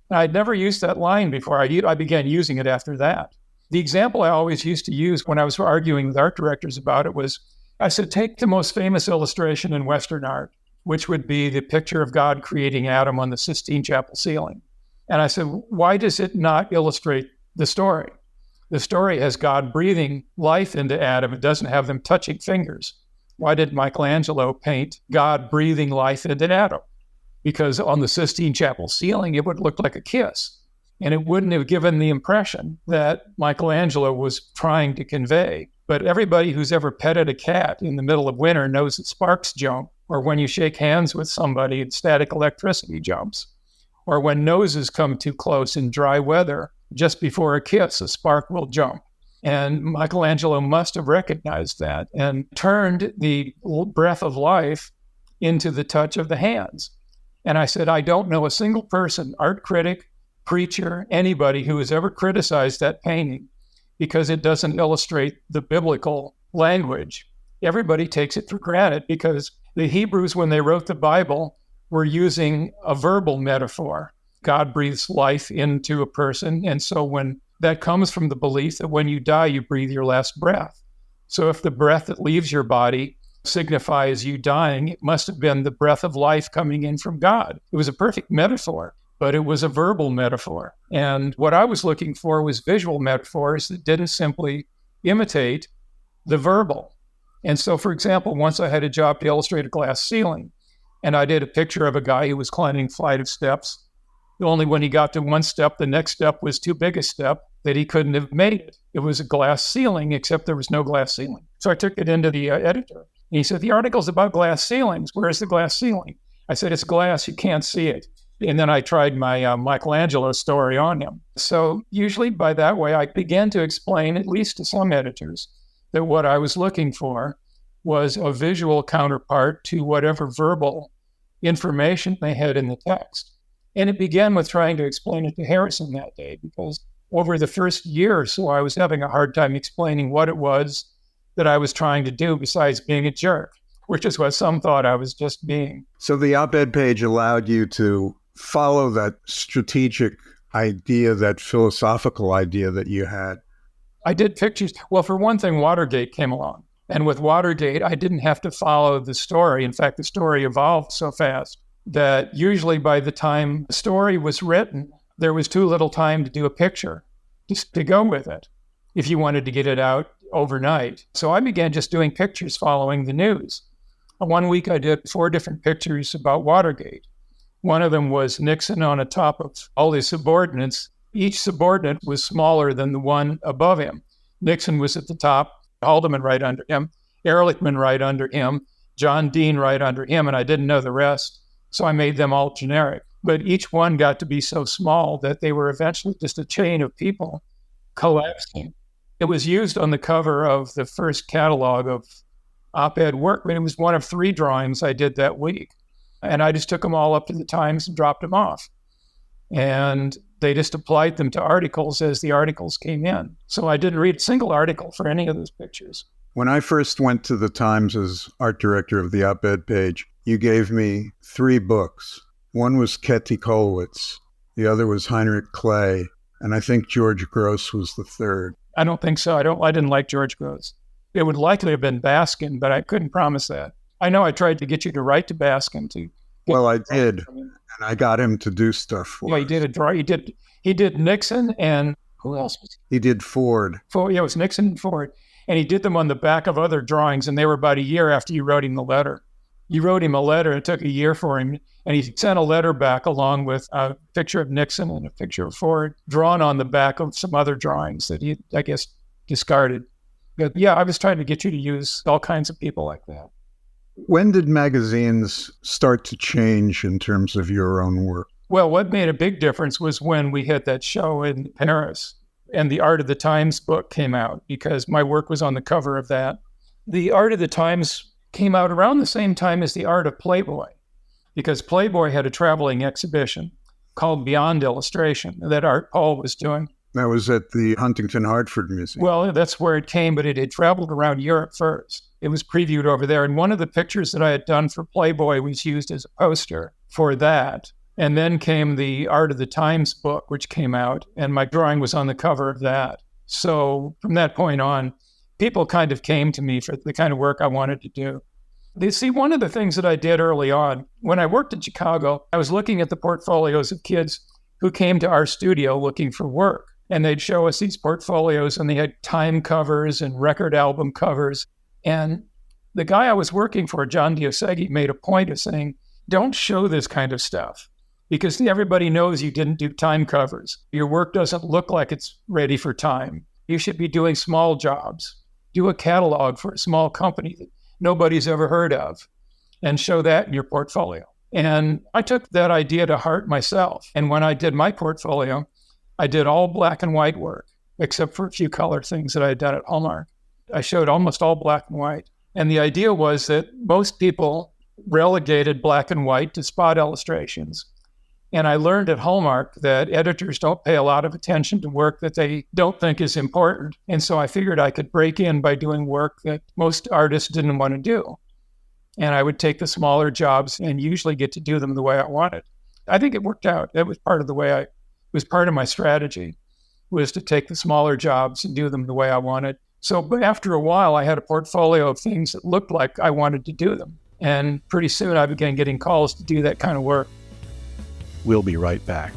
Speaker 2: And I'd never used that line before. I began using it after that. The example I always used to use when I was arguing with art directors about it was, I said, take the most famous illustration in Western art, which would be the picture of God creating Adam on the Sistine Chapel ceiling. And I said, why does it not illustrate the story? The story has God breathing life into Adam. It doesn't have them touching fingers. Why did Michelangelo paint God breathing life into Adam? Because on the Sistine Chapel ceiling, it would look like a kiss. And it wouldn't have given the impression that Michelangelo was trying to convey. But everybody who's ever petted a cat in the middle of winter knows that sparks jump, or when you shake hands with somebody, static electricity jumps, or when noses come too close in dry weather, just before a kiss, a spark will jump. And Michelangelo must have recognized that and turned the breath of life into the touch of the hands. And I said, I don't know a single person, art critic, preacher, anybody who has ever criticized that painting because it doesn't illustrate the biblical language. Everybody takes it for granted because the Hebrews, when they wrote the Bible, were using a verbal metaphor. God breathes life into a person. And so when that comes from the belief that when you die, you breathe your last breath. So if the breath that leaves your body signifies you dying, it must have been the breath of life coming in from God. It was a perfect metaphor, but it was a verbal metaphor. And what I was looking for was visual metaphors that didn't simply imitate the verbal. And so, for example, once I had a job to illustrate a glass ceiling, and I did a picture of a guy who was climbing a flight of steps. Only when he got to one step, the next step was too big a step that he couldn't have made it. It was a glass ceiling, except there was no glass ceiling. So I took it into the editor. And he said, the article's about glass ceilings. Where's the glass ceiling? I said, it's glass. You can't see it. And then I tried my Michelangelo story on him. So usually by that way, I began to explain, at least to some editors, that what I was looking for was a visual counterpart to whatever verbal information they had in the text. And it began with trying to explain it to Harrison that day, because over the first year or so, I was having a hard time explaining what it was that I was trying to do besides being a jerk, which is what some thought I was just being.
Speaker 3: So the op-ed page allowed you to follow that strategic idea, that philosophical idea that you had.
Speaker 2: I did pictures. Well, for one thing, Watergate came along. And with Watergate, I didn't have to follow the story. In fact, the story evolved so fast that usually by the time the story was written, there was too little time to do a picture just to go with it if you wanted to get it out overnight. So I began just doing pictures following the news. One week I did 4 different pictures about Watergate. One of them was Nixon on the top of all his subordinates. Each subordinate was smaller than the one above him. Nixon was at the top, Haldeman right under him, Ehrlichman right under him, John Dean right under him, and I didn't know the rest. So I made them all generic. But each one got to be so small that they were eventually just a chain of people collapsing. It was used on the cover of the first catalog of op-ed work, but it was one of 3 drawings I did that week. And I just took them all up to the Times and dropped them off. And they just applied them to articles as the articles came in. So I didn't read a single article for any of those pictures.
Speaker 3: When I first went to the Times as art director of the op-ed page, you gave me 3 books. One was Ketty Kollwitz, the other was Heinrich Clay, and I think George Gross was the third.
Speaker 2: I don't think so. I didn't like George Gross. It would likely have been Baskin, but I couldn't promise that. I know I tried to get you to write to Baskin to.
Speaker 3: Well, I did, and I got him to do stuff for
Speaker 2: Yeah, he did a draw. He did Nixon and who else was
Speaker 3: he? He did Ford.
Speaker 2: Yeah, it was Nixon and Ford. And he did them on the back of other drawings, and they were about a year after you wrote him the letter. You wrote him a letter, it took a year for him, and he sent a letter back along with a picture of Nixon and a picture of Ford, drawn on the back of some other drawings that he, I guess, discarded. But yeah, I was trying to get you to use all kinds of people like that.
Speaker 3: When did magazines start to change in terms of your own work?
Speaker 2: Well, what made a big difference was when we had that show in Paris and the Art of the Times book came out, because my work was on the cover of that. The Art of the Times came out around the same time as the Art of Playboy, because Playboy had a traveling exhibition called Beyond Illustration that Art Paul was doing.
Speaker 3: That was at the Huntington Hartford Museum.
Speaker 2: Well, that's where it came, but it had traveled around Europe first. It was previewed over there. And one of the pictures that I had done for Playboy was used as a poster for that. And then came the Art of the Times book, which came out, and my drawing was on the cover of that. So from that point on, people kind of came to me for the kind of work I wanted to do. You see, one of the things that I did early on, when I worked in Chicago, I was looking at the portfolios of kids who came to our studio looking for work. And they'd show us these portfolios, and they had Time covers and record album covers. And the guy I was working for, John Diosegui, made a point of saying, don't show this kind of stuff, because everybody knows you didn't do Time covers. Your work doesn't look like it's ready for Time. You should be doing small jobs. Do a catalog for a small company that nobody's ever heard of, and show that in your portfolio. And I took that idea to heart myself. And when I did my portfolio, I did all black and white work, except for a few color things that I had done at Hallmark. I showed almost all black and white. And the idea was that most people relegated black and white to spot illustrations. And I learned at Hallmark that editors don't pay a lot of attention to work that they don't think is important. And so I figured I could break in by doing work that most artists didn't want to do. And I would take the smaller jobs and usually get to do them the way I wanted. I think it worked out. That was part of the way it was part of my strategy, was to take the smaller jobs and do them the way I wanted. So after a while, I had a portfolio of things that looked like I wanted to do them. And pretty soon I began getting calls to do that kind of work.
Speaker 4: We'll be right back.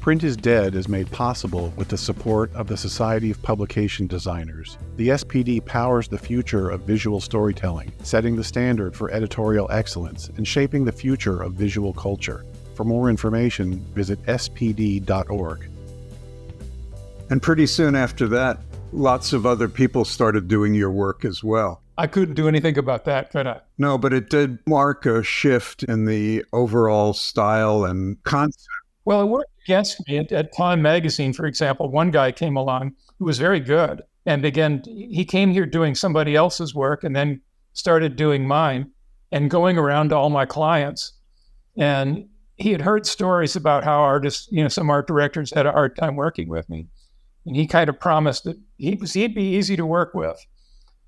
Speaker 4: Print is Dead is made possible with the support of the Society of Publication Designers. The SPD powers the future of visual storytelling, setting the standard for editorial excellence and shaping the future of visual culture. For more information, visit spd.org.
Speaker 3: And pretty soon after that, lots of other people started doing your work as well.
Speaker 2: I couldn't do anything about that, could I?
Speaker 3: No, but it did mark a shift in the overall style and concept.
Speaker 2: Well, it worked against me. At Time magazine, for example, one guy came along who was very good. And again, he came here doing somebody else's work and then started doing mine and going around to all my clients. And he had heard stories about how artists, some art directors had a hard time working with me. And he kind of promised that he'd be easy to work with.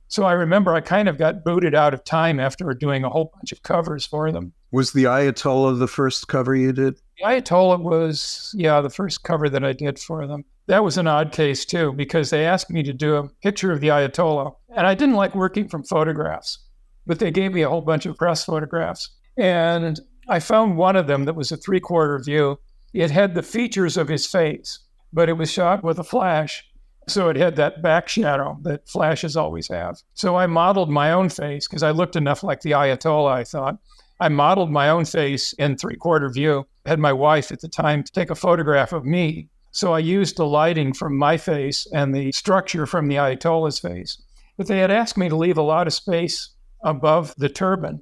Speaker 2: So I remember I kind of got booted out of Time after doing a whole bunch of covers for them.
Speaker 3: Was the Ayatollah the first cover you did?
Speaker 2: The Ayatollah was, the first cover that I did for them. That was an odd case too, because they asked me to do a picture of the Ayatollah. And I didn't like working from photographs, but they gave me a whole bunch of press photographs. And I found one of them that was a 3/4 view. It had the features of his face, but it was shot with a flash. So it had that back shadow that flashes always have. So I modeled my own face because I looked enough like the Ayatollah, I thought. I modeled my own face in 3/4 view. I had my wife at the time to take a photograph of me. So I used the lighting from my face and the structure from the Ayatollah's face. But they had asked me to leave a lot of space above the turban,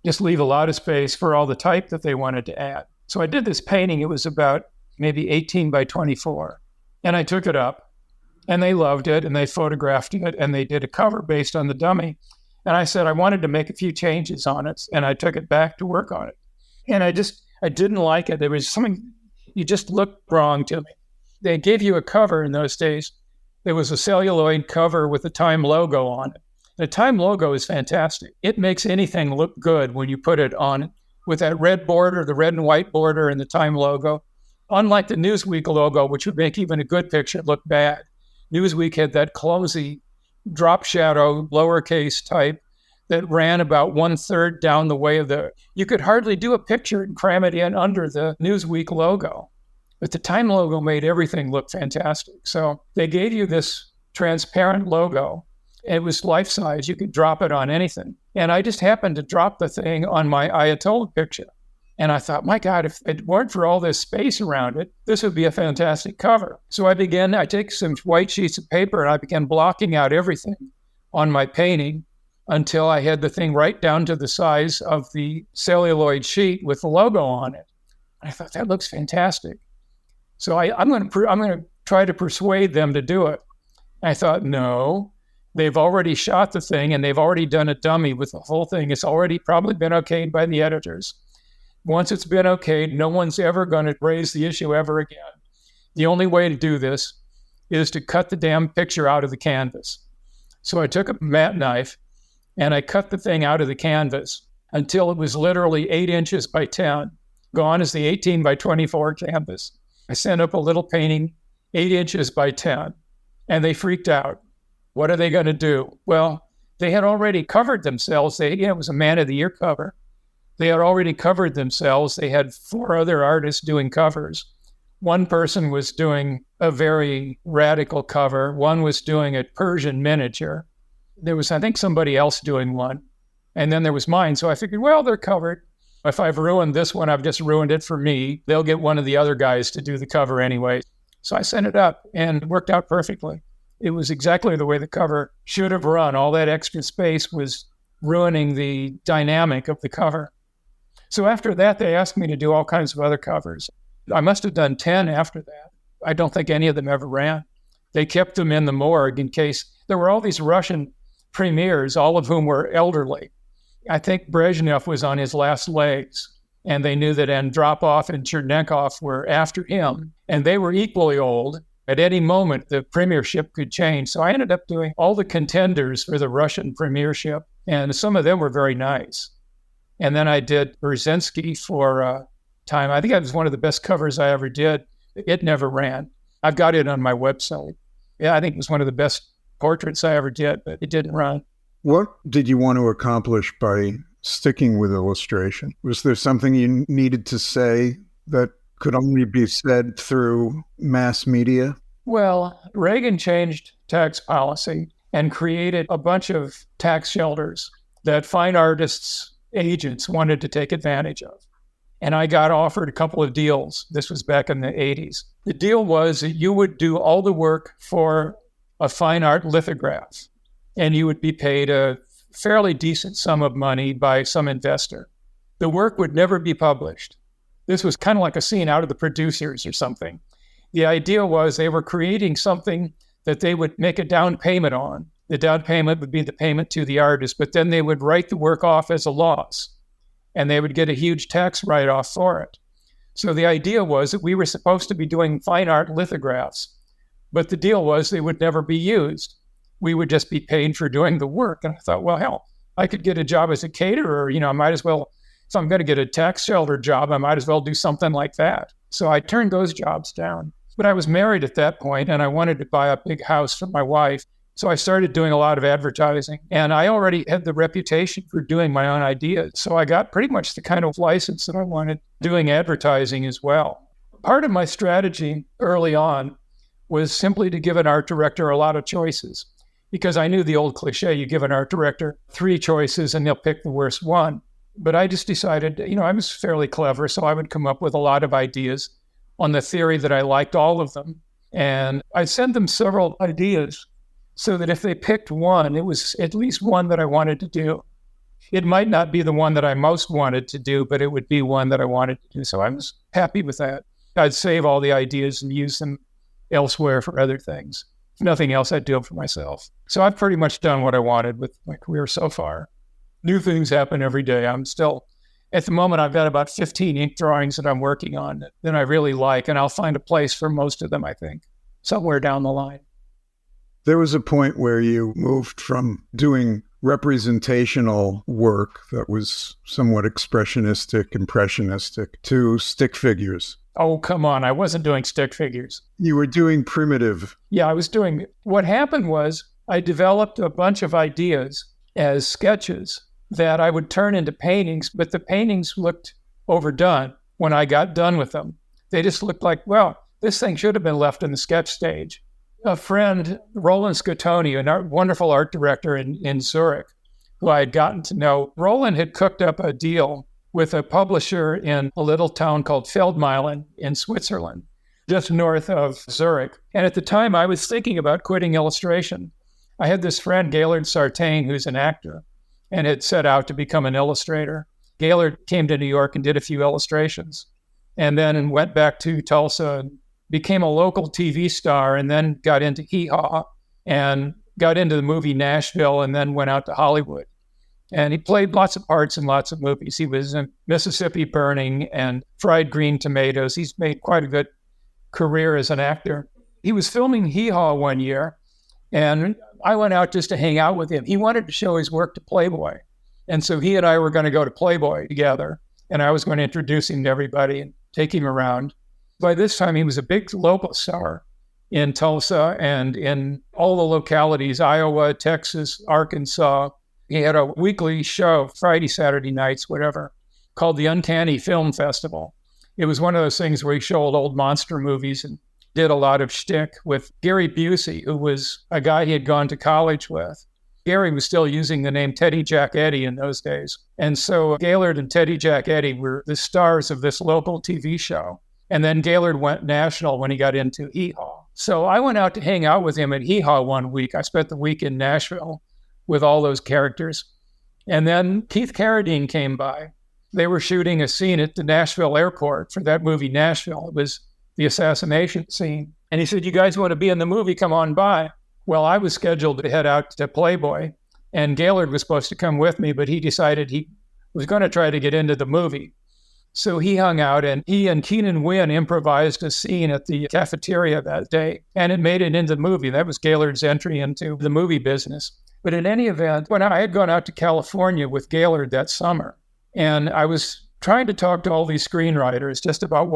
Speaker 2: just leave a lot of space for all the type that they wanted to add. So I did this painting. It was about maybe 18 by 24. And I took it up. And they loved it, and they photographed it, and they did a cover based on the dummy. And I said I wanted to make a few changes on it, and I took it back to work on it. And I didn't like it. There was something, you just looked wrong to me. They gave you a cover in those days. There was a celluloid cover with the Time logo on it. The Time logo is fantastic. It makes anything look good when you put it on it with that red border, the red and white border, and the Time logo. Unlike the Newsweek logo, which would make even a good picture look bad. Newsweek had that clumsy drop shadow, lowercase type that ran about 1/3 down the way of you could hardly do a picture and cram it in under the Newsweek logo. But the Time logo made everything look fantastic. So they gave you this transparent logo. It was life size. You could drop it on anything. And I just happened to drop the thing on my Ayatollah picture. And I thought, my God, if it weren't for all this space around it, this would be a fantastic cover. So I take some white sheets of paper and I began blocking out everything on my painting until I had the thing right down to the size of the celluloid sheet with the logo on it. And I thought, that looks fantastic. So I'm going to try to persuade them to do it. And I thought, no, they've already shot the thing and they've already done a dummy with the whole thing. It's already probably been okayed by the editors. Once it's been okayed, no one's ever going to raise the issue ever again. The only way to do this is to cut the damn picture out of the canvas. So I took a mat knife And I cut the thing out of the canvas until it was literally 8 inches by 10. Gone is the 18 by 24 canvas. I sent up a little painting, 8 inches by 10, and they freaked out. What are they going to do? Well, they had already covered themselves. It was a Man of the Year cover. They had already covered themselves. They had 4 other artists doing covers. One person was doing a very radical cover. One was doing a Persian miniature. There was, I think, somebody else doing one. And then there was mine. So I figured, well, they're covered. If I've ruined this one, I've just ruined it for me. They'll get one of the other guys to do the cover anyway. So I sent it up and it worked out perfectly. It was exactly the way the cover should have run. All that extra space was ruining the dynamic of the cover. So after that, they asked me to do all kinds of other covers. I must have done 10 after that. I don't think any of them ever ran. They kept them in the morgue in case there were all these Russian premiers, all of whom were elderly. I think Brezhnev was on his last legs, and they knew that Andropov and Chernenkov were after him, and they were equally old. At any moment, the premiership could change. So I ended up doing all the contenders for the Russian premiership, and some of them were very nice. And then I did Brzezinski for a time. I think that was one of the best covers I ever did. It never ran. I've got it on my website. Yeah, I think it was one of the best portraits I ever did, but it didn't run.
Speaker 3: What did you want to accomplish by sticking with illustration? Was there something you needed to say that could only be said through mass media?
Speaker 2: Well, Reagan changed tax policy and created a bunch of tax shelters that fine artists' agents wanted to take advantage of. And I got offered a couple of deals. This was back in the 80s. The deal was that you would do all the work for a fine art lithograph, and you would be paid a fairly decent sum of money by some investor. The work would never be published. This was kind of like a scene out of The Producers or something. The idea was they were creating something that they would make a down payment on. The down payment would be the payment to the artist, but then they would write the work off as a loss, and they would get a huge tax write-off for it. So the idea was that we were supposed to be doing fine art lithographs, but the deal was they would never be used. We would just be paid for doing the work. And I thought, well, hell, I could get a job as a caterer. I might as well, if I'm going to get a tax shelter job, I might as well do something like that. So I turned those jobs down. But I was married at that point, and I wanted to buy a big house for my wife. So I started doing a lot of advertising, and I already had the reputation for doing my own ideas. So I got pretty much the kind of license that I wanted doing advertising as well. Part of my strategy early on was simply to give an art director a lot of choices, because I knew the old cliche, you give an art director 3 choices and they'll pick the worst one. But I just decided, I was fairly clever, so I would come up with a lot of ideas on the theory that I liked all of them. And I'd send them several ideas so that if they picked one, it was at least one that I wanted to do. It might not be the one that I most wanted to do, but it would be one that I wanted to do. So I was happy with that. I'd save all the ideas and use them elsewhere for other things. If nothing else, I'd do them for myself. So I've pretty much done what I wanted with my career so far. New things happen every day. I'm still, at the moment, I've got about 15 ink drawings that I'm working on that I really like, and I'll find a place for most of them, I think, somewhere down the line.
Speaker 3: There was a point where you moved from doing representational work that was somewhat expressionistic, impressionistic, to stick figures.
Speaker 2: Oh, come on. I wasn't doing stick figures.
Speaker 3: You were doing primitive.
Speaker 2: Yeah, I was doing, what happened was I developed a bunch of ideas as sketches that I would turn into paintings, but the paintings looked overdone when I got done with them. They just looked like, well, this thing should have been left in the sketch stage. A friend, Roland Scottoni, a wonderful art director in Zurich, who I had gotten to know, Roland had cooked up a deal with a publisher in a little town called Feldmeilen in Switzerland, just north of Zurich. And at the time, I was thinking about quitting illustration. I had this friend, Gaylord Sartain, who's an actor, and had set out to become an illustrator. Gaylord came to New York and did a few illustrations, and then went back to Tulsa and became a local TV star, and then got into hee-haw and got into the movie Nashville, and then went out to Hollywood. And he played lots of parts in lots of movies. He was in Mississippi Burning and Fried Green Tomatoes. He's made quite a good career as an actor. He was filming Hee Haw one year, and I went out just to hang out with him. He wanted to show his work to Playboy. And so he and I were going to go to Playboy together. And I was going to introduce him to everybody and take him around. By this time, he was a big local star in Tulsa and in all the localities, Iowa, Texas, Arkansas. He had a weekly show, Friday, Saturday nights, whatever, called the Uncanny Film Festival. It was one of those things where he showed old monster movies and did a lot of shtick with Gary Busey, who was a guy he had gone to college with. Gary was still using the name Teddy Jack Eddy in those days. And so Gaylord and Teddy Jack Eddy were the stars of this local TV show. And then Gaylord went national when he got into Hee Haw. So I went out to hang out with him at Hee Haw one week. I spent the week in Nashville with all those characters. And then Keith Carradine came by. They were shooting a scene at the Nashville airport for that movie Nashville. It was the assassination scene. And he said, "You guys want to be in the movie? Come on by." Well, I was scheduled to head out to Playboy, and Gaylord was supposed to come with me, but he decided he was going to try to get into the movie. So he hung out, and he and Keenan Wynn improvised a scene at the cafeteria that day, and it made it into the movie. That was Gaylord's entry into the movie business. But in any event, when I had gone out to California with Gaylord that summer, and I was trying to talk to all these screenwriters just about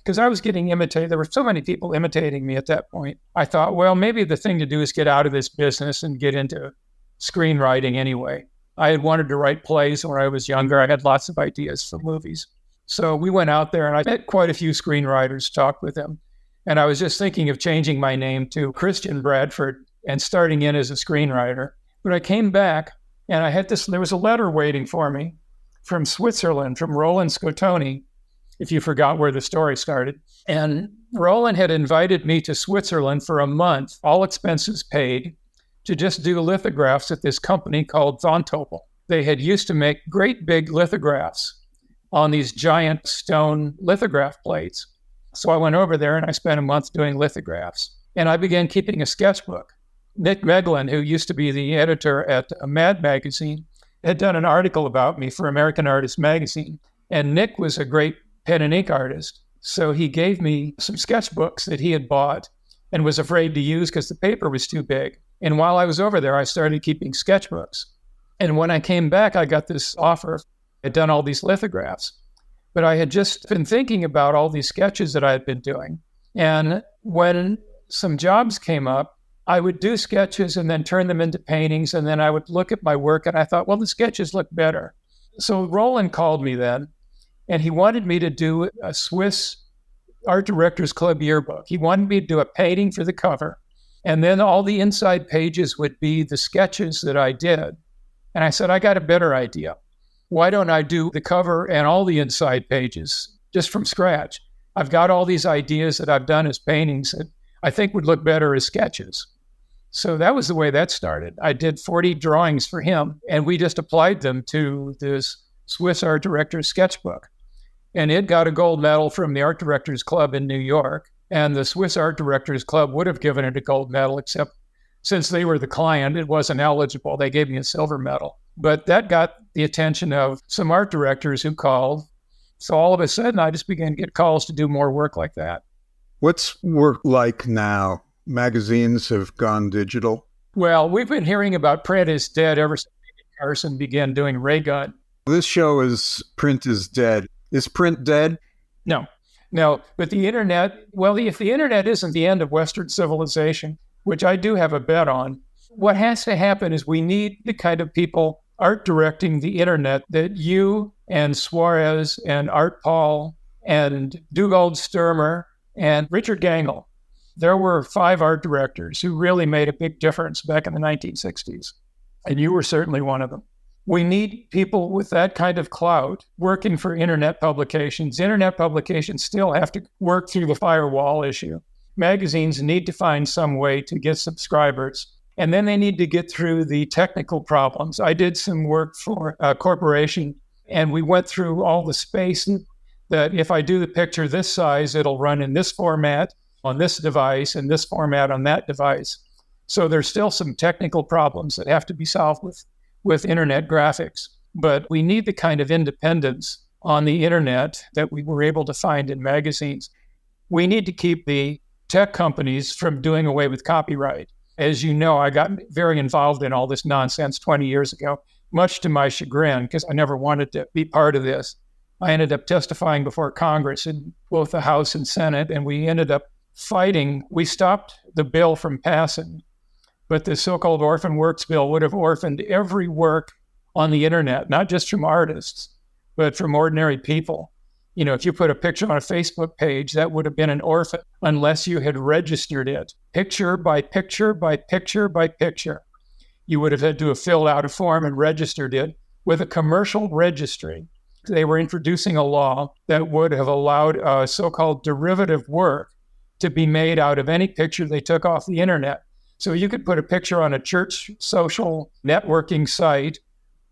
Speaker 2: because I was getting imitated. There were so many people imitating me at that point. I thought, well, maybe the thing to do is get out of this business and get into screenwriting anyway. I had wanted to write plays when I was younger. I had lots of ideas for movies. So we went out there and I met quite a few screenwriters, talked with them. And I was just thinking of changing my name to Christian Bradford and starting in as a screenwriter. But I came back and there was a letter waiting for me from Switzerland, from Roland Scotoni, if you forgot where the story started. And Roland had invited me to Switzerland for a month, all expenses paid, to just do lithographs at this company called Zontopel. They had used to make great big lithographs on these giant stone lithograph plates. So I went over there and I spent a month doing lithographs. And I began keeping a sketchbook. Nick Meglin, who used to be the editor at Mad Magazine, had done an article about me for American Artist magazine. And Nick was a great pen and ink artist. So he gave me some sketchbooks that he had bought and was afraid to use because the paper was too big. And while I was over there, I started keeping sketchbooks. And when I came back, I got this offer. I'd done all these lithographs, but I had just been thinking about all these sketches that I had been doing. And when some jobs came up, I would do sketches and then turn them into paintings. And then I would look at my work and I thought, well, the sketches look better. So Roland called me then, and he wanted me to do a Swiss Art Directors Club yearbook. He wanted me to do a painting for the cover. And then all the inside pages would be the sketches that I did. And I said, I got a better idea. Why don't I do the cover and all the inside pages just from scratch? I've got all these ideas that I've done as paintings that I think would look better as sketches. So that was the way that started. I did 40 drawings for him, and we just applied them to this Swiss Art Directors sketchbook. And it got a gold medal from the Art Directors Club in New York. And the Swiss Art Directors Club would have given it a gold medal, except since they were the client, it wasn't eligible. They gave me a silver medal. But that got the attention of some art directors who called. So all of a sudden, I just began to get calls to do more work like that.
Speaker 3: What's work like now? Magazines have gone digital.
Speaker 2: Well, we've been hearing about print is dead ever since Carson began doing Ray Gun.
Speaker 3: This show is Print is Dead. Is print dead?
Speaker 2: No. But the internet, well, if the internet isn't the end of Western civilization, which I do have a bet on, what has to happen is we need the kind of people art directing the internet that you and Suarez and Art Paul and Dugald Sturmer and Richard Gangle. There were 5 art directors who really made a big difference back in the 1960s. And you were certainly one of them. We need people with that kind of clout working for internet publications. Internet publications still have to work through the firewall issue. Magazines need to find some way to get subscribers. And then they need to get through the technical problems. I did some work for a corporation, and we went through all the space that if I do the picture this size, it'll run in this format on this device and this format on that device. So there's still some technical problems that have to be solved with internet graphics. But we need the kind of independence on the internet that we were able to find in magazines. We need to keep the tech companies from doing away with copyright. As you know, I got very involved in all this nonsense 20 years ago, much to my chagrin, because I never wanted to be part of this. I ended up testifying before Congress in both the House and Senate, and we ended up fighting. We stopped the bill from passing, but the so-called Orphan Works Bill would have orphaned every work on the internet, not just from artists, but from ordinary people. You know, if you put a picture on a Facebook page, that would have been an orphan unless you had registered it, picture by picture by picture by picture. You would have had to have filled out a form and registered it with a commercial registry. They were introducing a law that would have allowed a so-called derivative work to be made out of any picture they took off the internet. So you could put a picture on a church social networking site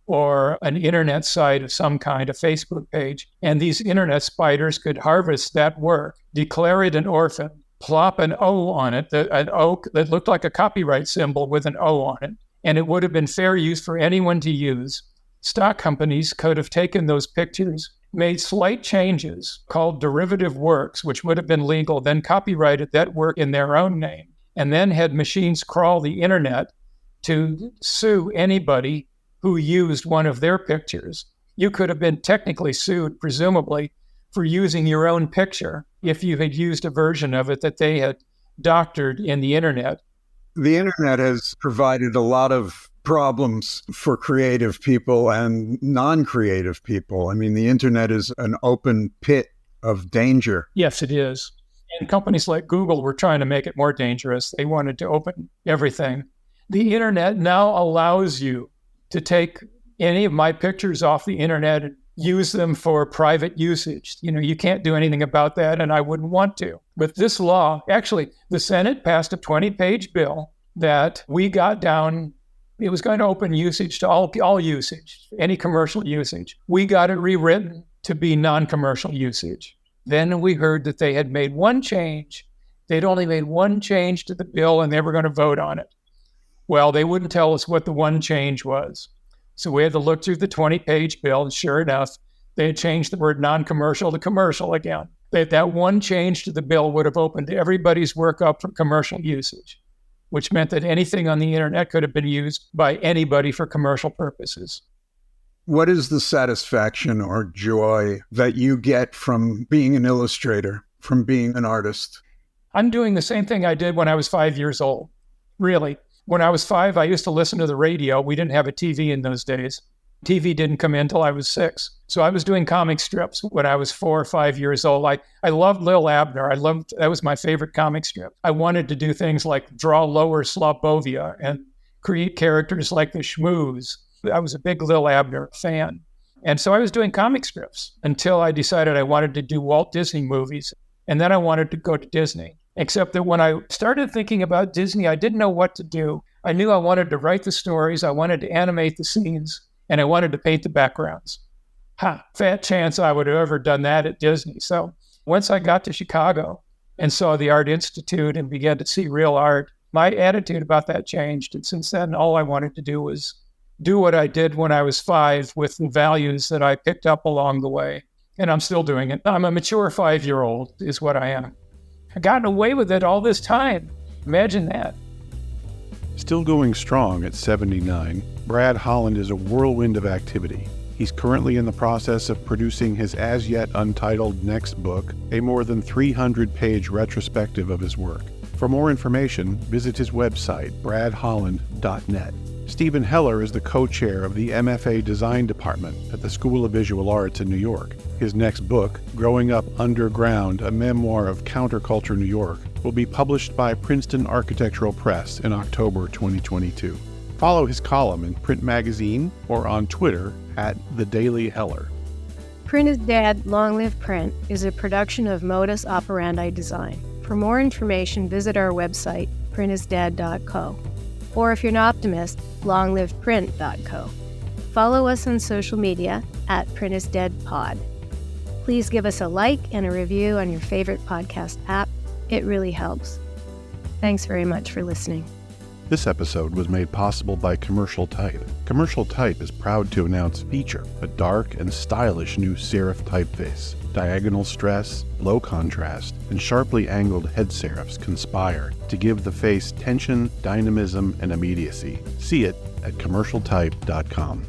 Speaker 2: or an internet site of some kind, a Facebook page, and these internet spiders could harvest that work, declare it an orphan, plop an O on it, an O that looked like a copyright symbol with an O on it, and it would have been fair use for anyone to use. Stock companies could have taken those pictures, made slight changes called derivative works, which would have been legal, then copyrighted that work in their own name, and then had machines crawl the internet to sue anybody who used one of their pictures. You could have been technically sued, presumably, for using your own picture if you had used a version of it that they had doctored in the internet.
Speaker 3: The internet has provided a lot of problems for creative people and non-creative people. I mean, the internet is an open pit of danger.
Speaker 2: Yes, it is. And companies like Google were trying to make it more dangerous. They wanted to open everything. The internet now allows you to take any of my pictures off the internet and use them for private usage. You know, you can't do anything about that, and I wouldn't want to. But this law, actually, the Senate passed a 20-page bill that we got down. It was going to open usage to all usage, any commercial usage. We got it rewritten to be non-commercial usage. Then we heard that they had made one change. They'd only made one change to the bill, and they were going to vote on it. Well, they wouldn't tell us what the one change was. So we had to look through the 20-page bill, and sure enough, they had changed the word non-commercial to commercial again. That one change to the bill would have opened everybody's work up for commercial usage, which meant that anything on the internet could have been used by anybody for commercial purposes.
Speaker 3: What is the satisfaction or joy that you get from being an illustrator, from being an artist?
Speaker 2: I'm doing the same thing I did when I was 5 years old, really. When I was 5, I used to listen to the radio. We didn't have a TV in those days. TV didn't come in until I was 6. So I was doing comic strips when I was 4 or 5 years old. I loved Lil Abner. That was my favorite comic strip. I wanted to do things like draw Lower Slobovia and create characters like the Schmooze. I was a big Lil Abner fan. And so I was doing comic strips until I decided I wanted to do Walt Disney movies. And then I wanted to go to Disney. Except that when I started thinking about Disney, I didn't know what to do. I knew I wanted to write the stories, I wanted to animate the scenes, and I wanted to paint the backgrounds. Fat chance I would have ever done that at Disney. So once I got to Chicago and saw the Art Institute and began to see real art, my attitude about that changed. And since then, all I wanted to do was do what I did when I was 5 with the values that I picked up along the way. And I'm still doing it. I'm a mature 5-year-old is what I am. I've gotten away with it all this time. Imagine that.
Speaker 4: Still going strong at 79, Brad Holland is a whirlwind of activity. He's currently in the process of producing his as-yet untitled next book, a more than 300-page retrospective of his work. For more information, visit his website, bradholland.net. Stephen Heller is the co-chair of the MFA Design Department at the School of Visual Arts in New York. His next book, Growing Up Underground, a memoir of counterculture New York, will be published by Princeton Architectural Press in October 2022. Follow his column in Print Magazine or on Twitter at The Daily Heller.
Speaker 5: Print is Dead, Long Live Print is a production of Modus Operandi Design. For more information, visit our website, printisdead.co. Or if you're an optimist, longliveprint.co. Follow us on social media at printisdeadpod. Please give us a like and a review on your favorite podcast app. It really helps. Thanks very much for listening.
Speaker 4: This episode was made possible by Commercial Type. Commercial Type is proud to announce Feature, a dark and stylish new serif typeface. diagonal stress, low contrast, and sharply angled head serifs conspire to give the face tension, dynamism, and immediacy. See it at commercialtype.com.